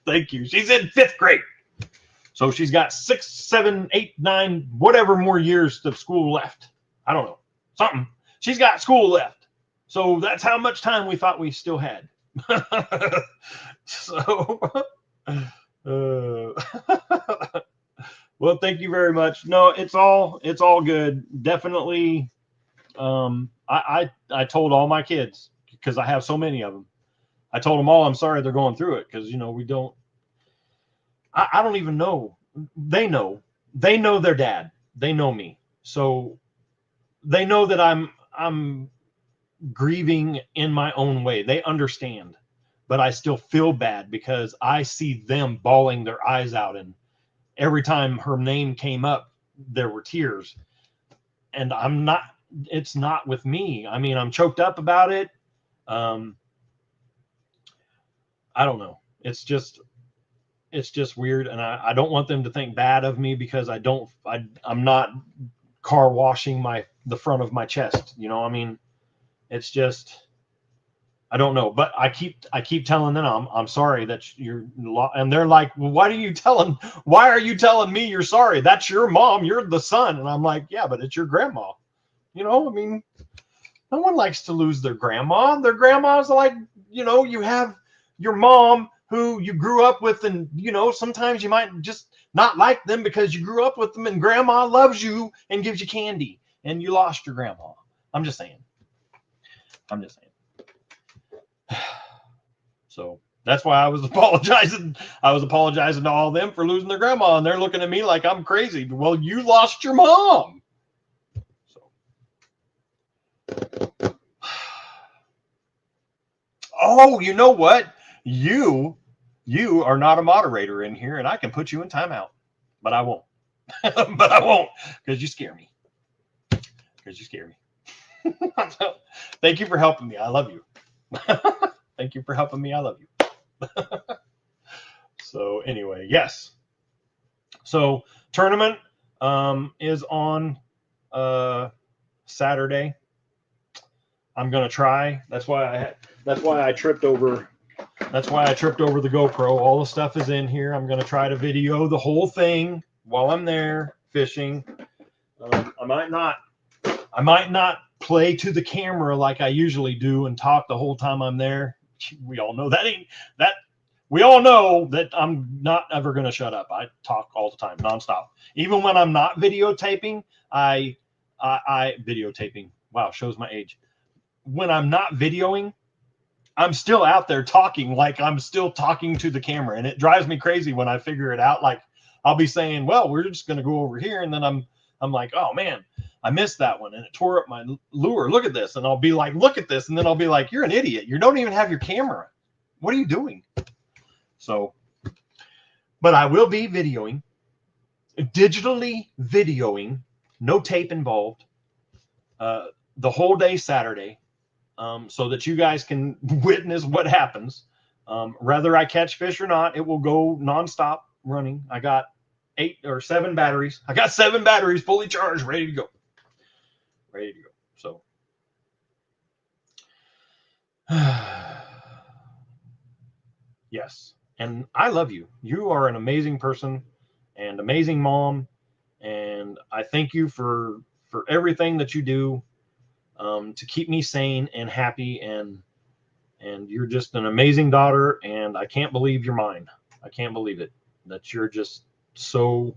Thank you. She's in 5th grade. So she's got 6, 7, 8, 9, whatever more years of school left. I don't know. Something. She's got school left. So that's how much time we thought we still had. So, well, thank you very much. No, it's all good. Definitely. I told all my kids, because I have so many of them. I told them all I'm sorry they're going through it, because we don't. I don't even know. They know their dad. They know me, so they know that I'm grieving in my own way. They understand, but I still feel bad because I see them bawling their eyes out, and every time her name came up, there were tears, and it's not with me. I mean, I'm choked up about it. I don't know. It's just weird, and I don't want them to think bad of me because I'm not car washing the front of my chest. I mean, it's just, I don't know, but I keep telling them I'm sorry that and they're like, well, why are you telling me you're sorry? That's your mom. You're the son. And I'm like, yeah, but it's your grandma. I mean, no one likes to lose their grandma. Their grandma's like, you have your mom who you grew up with, and sometimes you might just not like them because you grew up with them, and grandma loves you and gives you candy, and you lost your grandma. I'm just saying. So that's why I was apologizing. I was apologizing to all of them for losing their grandma, and they're looking at me like I'm crazy. Well, you lost your mom. So, oh, you know what? You are not a moderator in here, and I can put you in timeout, but I won't. But I won't, because you scare me. Thank you for helping me. I love you. Thank you for helping me. I love you. So anyway, yes. So tournament is on Saturday. I'm gonna try. That's why I tripped over. That's why I tripped over the GoPro. All the stuff is in here. I'm gonna try to video the whole thing while I'm there fishing. I might not play to the camera like I usually do and talk the whole time I'm there. We all know that. We all know that I'm not ever going to shut up. I talk all the time, nonstop. Even when I'm not videotaping, I videotaping. Wow, shows my age. When I'm not videoing, I'm still out there talking like I'm still talking to the camera. And it drives me crazy when I figure it out. Like I'll be saying, well, we're just going to go over here. And then I'm like, oh man, I missed that one and it tore up my lure. Look at this. And I'll be like, look at this. And then I'll be like, you're an idiot. You don't even have your camera. What are you doing? So, but I will be videoing, digitally videoing, no tape involved, the whole day Saturday, so that you guys can witness what happens. Whether I catch fish or not, it will go nonstop running. I got 8 or 7 batteries. I got 7 batteries fully charged, ready to go. So, yes. And I love you. You are an amazing person and amazing mom. And I thank you for everything that you do to keep me sane and happy. And you're just an amazing daughter. And I can't believe you're mine. I can't believe it. That you're just so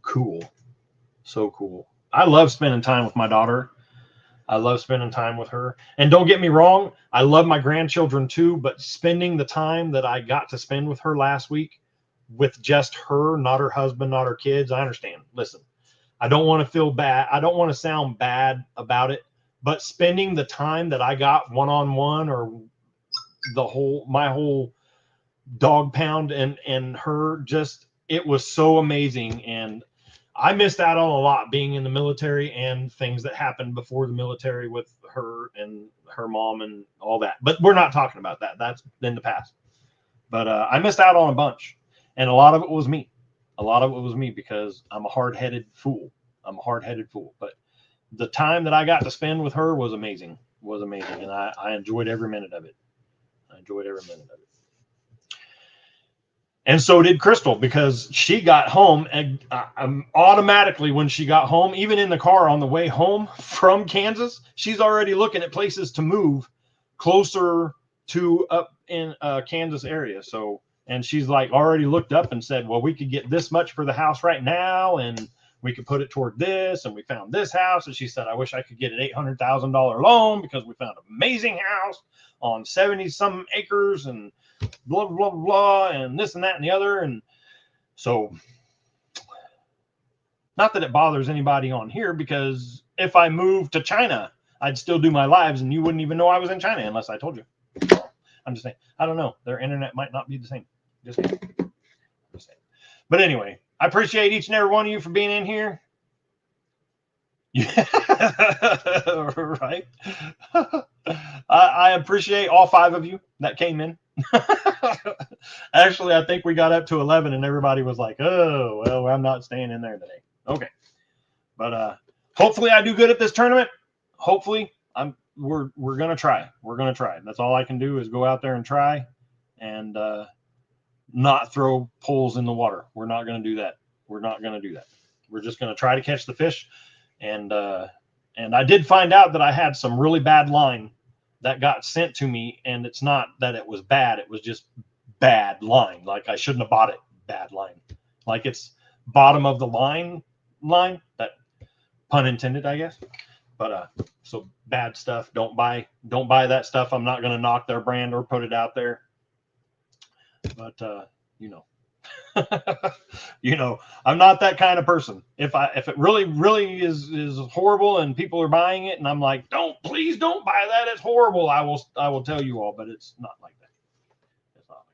cool. So cool. I love spending time with my daughter. I love spending time with her. And don't get me wrong, I love my grandchildren too, but spending the time that I got to spend with her last week with just her, not her husband, not her kids, I understand. Listen, I don't want to feel bad. I don't want to sound bad about it, but spending the time that I got one-on-one or my whole dog pound and her, just, it was so amazing. And I missed out on a lot being in the military and things that happened before the military with her and her mom and all that. But we're not talking about that. That's in the past. But I missed out on a bunch. And a lot of it was me. Because I'm a hard-headed fool. But the time that I got to spend with her was amazing. And I enjoyed every minute of it. And so did Crystal, because she got home and automatically when she got home, even in the car on the way home from Kansas, she's already looking at places to move closer to up in Kansas area. So, and she's like already looked up and said, well, we could get this much for the house right now, and we could put it toward this, and we found this house. And she said, I wish I could get an $800,000 loan because we found an amazing house on 70 some acres and blah, blah, blah, and this and that and the other. And so, not that it bothers anybody on here, because if I moved to China, I'd still do my lives and you wouldn't even know I was in China unless I told you. I'm just saying, I don't know. Their internet might not be the same. Just saying. But anyway, I appreciate each and every one of you for being in here. Yeah, right. I appreciate all 5 of you that came in. Actually, I think we got up to 11 and everybody was like, oh, well, I'm not staying in there today. Okay. But hopefully I do good at this tournament. Hopefully we're going to try. We're going to try. That's all I can do is go out there and try and not throw poles in the water. We're not going to do that. We're not going to do that. We're just going to try to catch the fish. And I did find out that I had some really bad line that got sent to me, and it's not that it was bad. It was just bad line. Like I shouldn't have bought it. Bad line. Like it's bottom of the line. That pun intended, I guess. But so bad stuff. Don't buy that stuff. I'm not going to knock their brand or put it out there. But you know. You know, I'm not that kind of person. If it really is horrible and people are buying it and I'm like, please don't buy that, it's horrible, I will tell you all, but it's not like that. It's not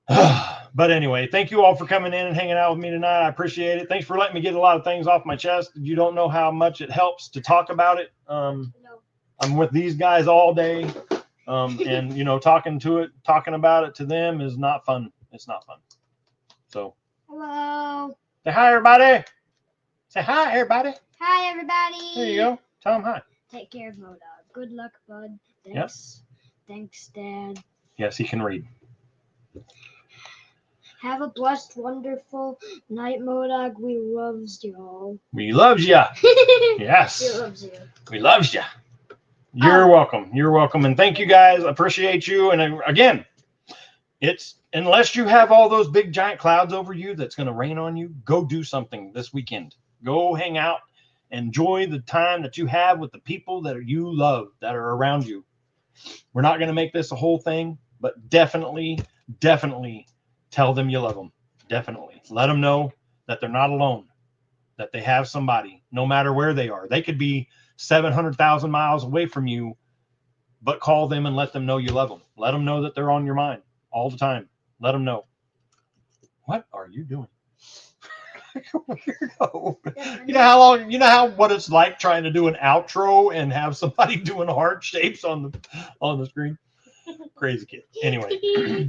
like that. But anyway, thank you all for coming in and hanging out with me tonight. I appreciate it. Thanks for letting me get a lot of things off my chest. You don't know how much it helps to talk about it. No. I'm with these guys all day. And you know, talking about it to them is not fun. It's not fun. So Hello. Say hi, everybody. Say hi, everybody. Hi, everybody. There you go. Tell them hi. Take care of Modog. Good luck, bud. Thanks. Yep. Thanks, Dad. Yes, he can read. Have a blessed, wonderful night, Modog. We loves y'all. We loves ya. Yes. We loves you. We loves ya. You're welcome. You're welcome. And thank you guys. I appreciate you. And again, it's unless you have all those big giant clouds over you that's going to rain on you, go do something this weekend. Go hang out. Enjoy the time that you have with the people that you love, that are around you. We're not going to make this a whole thing, but definitely tell them you love them. Definitely. Let them know that they're not alone, that they have somebody, no matter where they are. They could be 700,000 miles away from you, but call them and let them know you love them. Let them know that they're on your mind all the time. Let them know. What are you doing? Weirdo. You know what it's like trying to do an outro and have somebody doing heart shapes on the screen? Crazy kid. Anyway,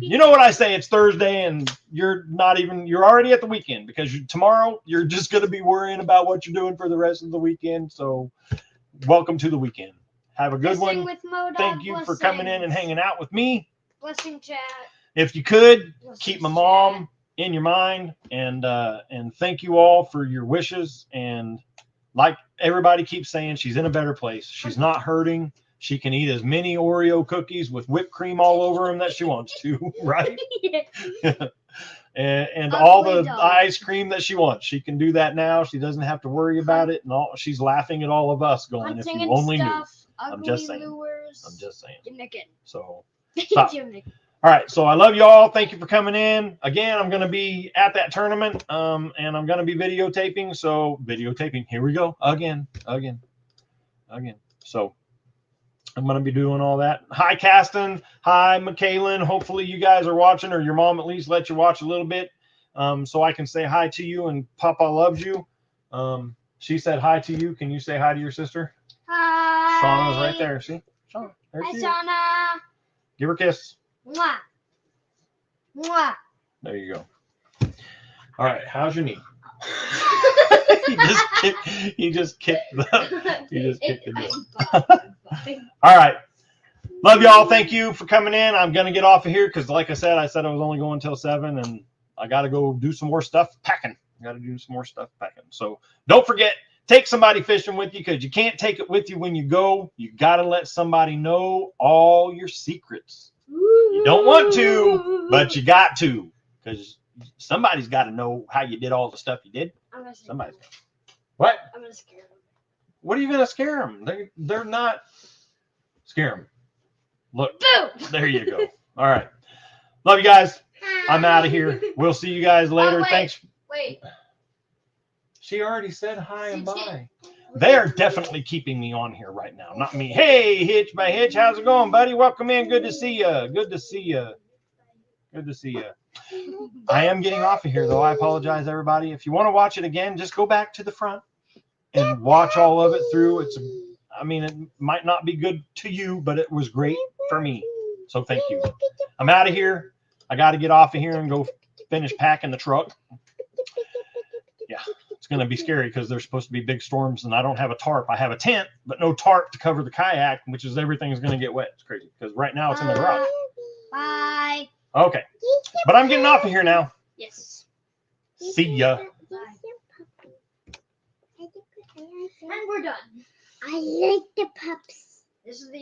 you know what I say? It's Thursday and you're already at the weekend, because tomorrow you're just going to be worrying about what you're doing for the rest of the weekend. So welcome to the weekend. Have a good one. Thank you for coming in and hanging out with me. Blessing chat. If you could, keep my mom in your mind, and thank you all for your wishes. And like everybody keeps saying, she's in a better place. She's not hurting. She can eat as many Oreo cookies with whipped cream all over them that she wants to, right? and all the ice cream that she wants. She can do that now. She doesn't have to worry about it. And she's laughing at all of us going, if you only knew. I'm just saying. So stop. All right, so I love you all. Thank you for coming in. Again, I'm going to be at that tournament, and I'm going to be videotaping. So videotaping, here we go. Again. So I'm going to be doing all that. Hi, Caston. Hi, McKaylin. Hopefully you guys are watching, or your mom at least let you watch a little bit, so I can say hi to you, and Papa loves you. She said hi to you. Can you say hi to your sister? Hi. Shauna's right there. See? Shauna. There Hi, she is. Shauna. Give her a kiss. Mwah. Mwah. There you go. All right. How's your knee? He just kicked the door. All right. Love y'all. Thank you for coming in. I'm going to get off of here because, like I said I was only going until 7, and I got to go do some more stuff packing. So don't forget, take somebody fishing with you, because you can't take it with you when you go. You got to let somebody know all your secrets. You don't want to, but you got to, because somebody's got to know how you did all the stuff you did. Somebody's got. What? I'm gonna scare them. What are you gonna scare them? They're not. Scare them. Look, Boom! there you go. All right. Love you guys. I'm out of here. We'll see you guys later. wait. Thanks. Wait. She already said hi and She did. bye. They're definitely keeping me on here right now, not me. Hey, Hitch by Hitch, how's it going, buddy? Welcome in. Good to see you. Good to see you. Good to see you. I am getting off of here, though. I apologize, everybody. If you want to watch it again, just go back to the front and watch all of it through. I mean, it might not be good to you, but it was great for me. So thank you. I'm out of here. I got to get off of here and go finish packing the truck. Yeah, it's going to be scary because there's supposed to be big storms, and I don't have a tarp. I have a tent, but no tarp to cover the kayak, which is everything's going to get wet. It's crazy because right now it's in the garage. Bye. Okay, but I'm getting off of here now. Yes. See ya. And we're done. I like the pups. This is the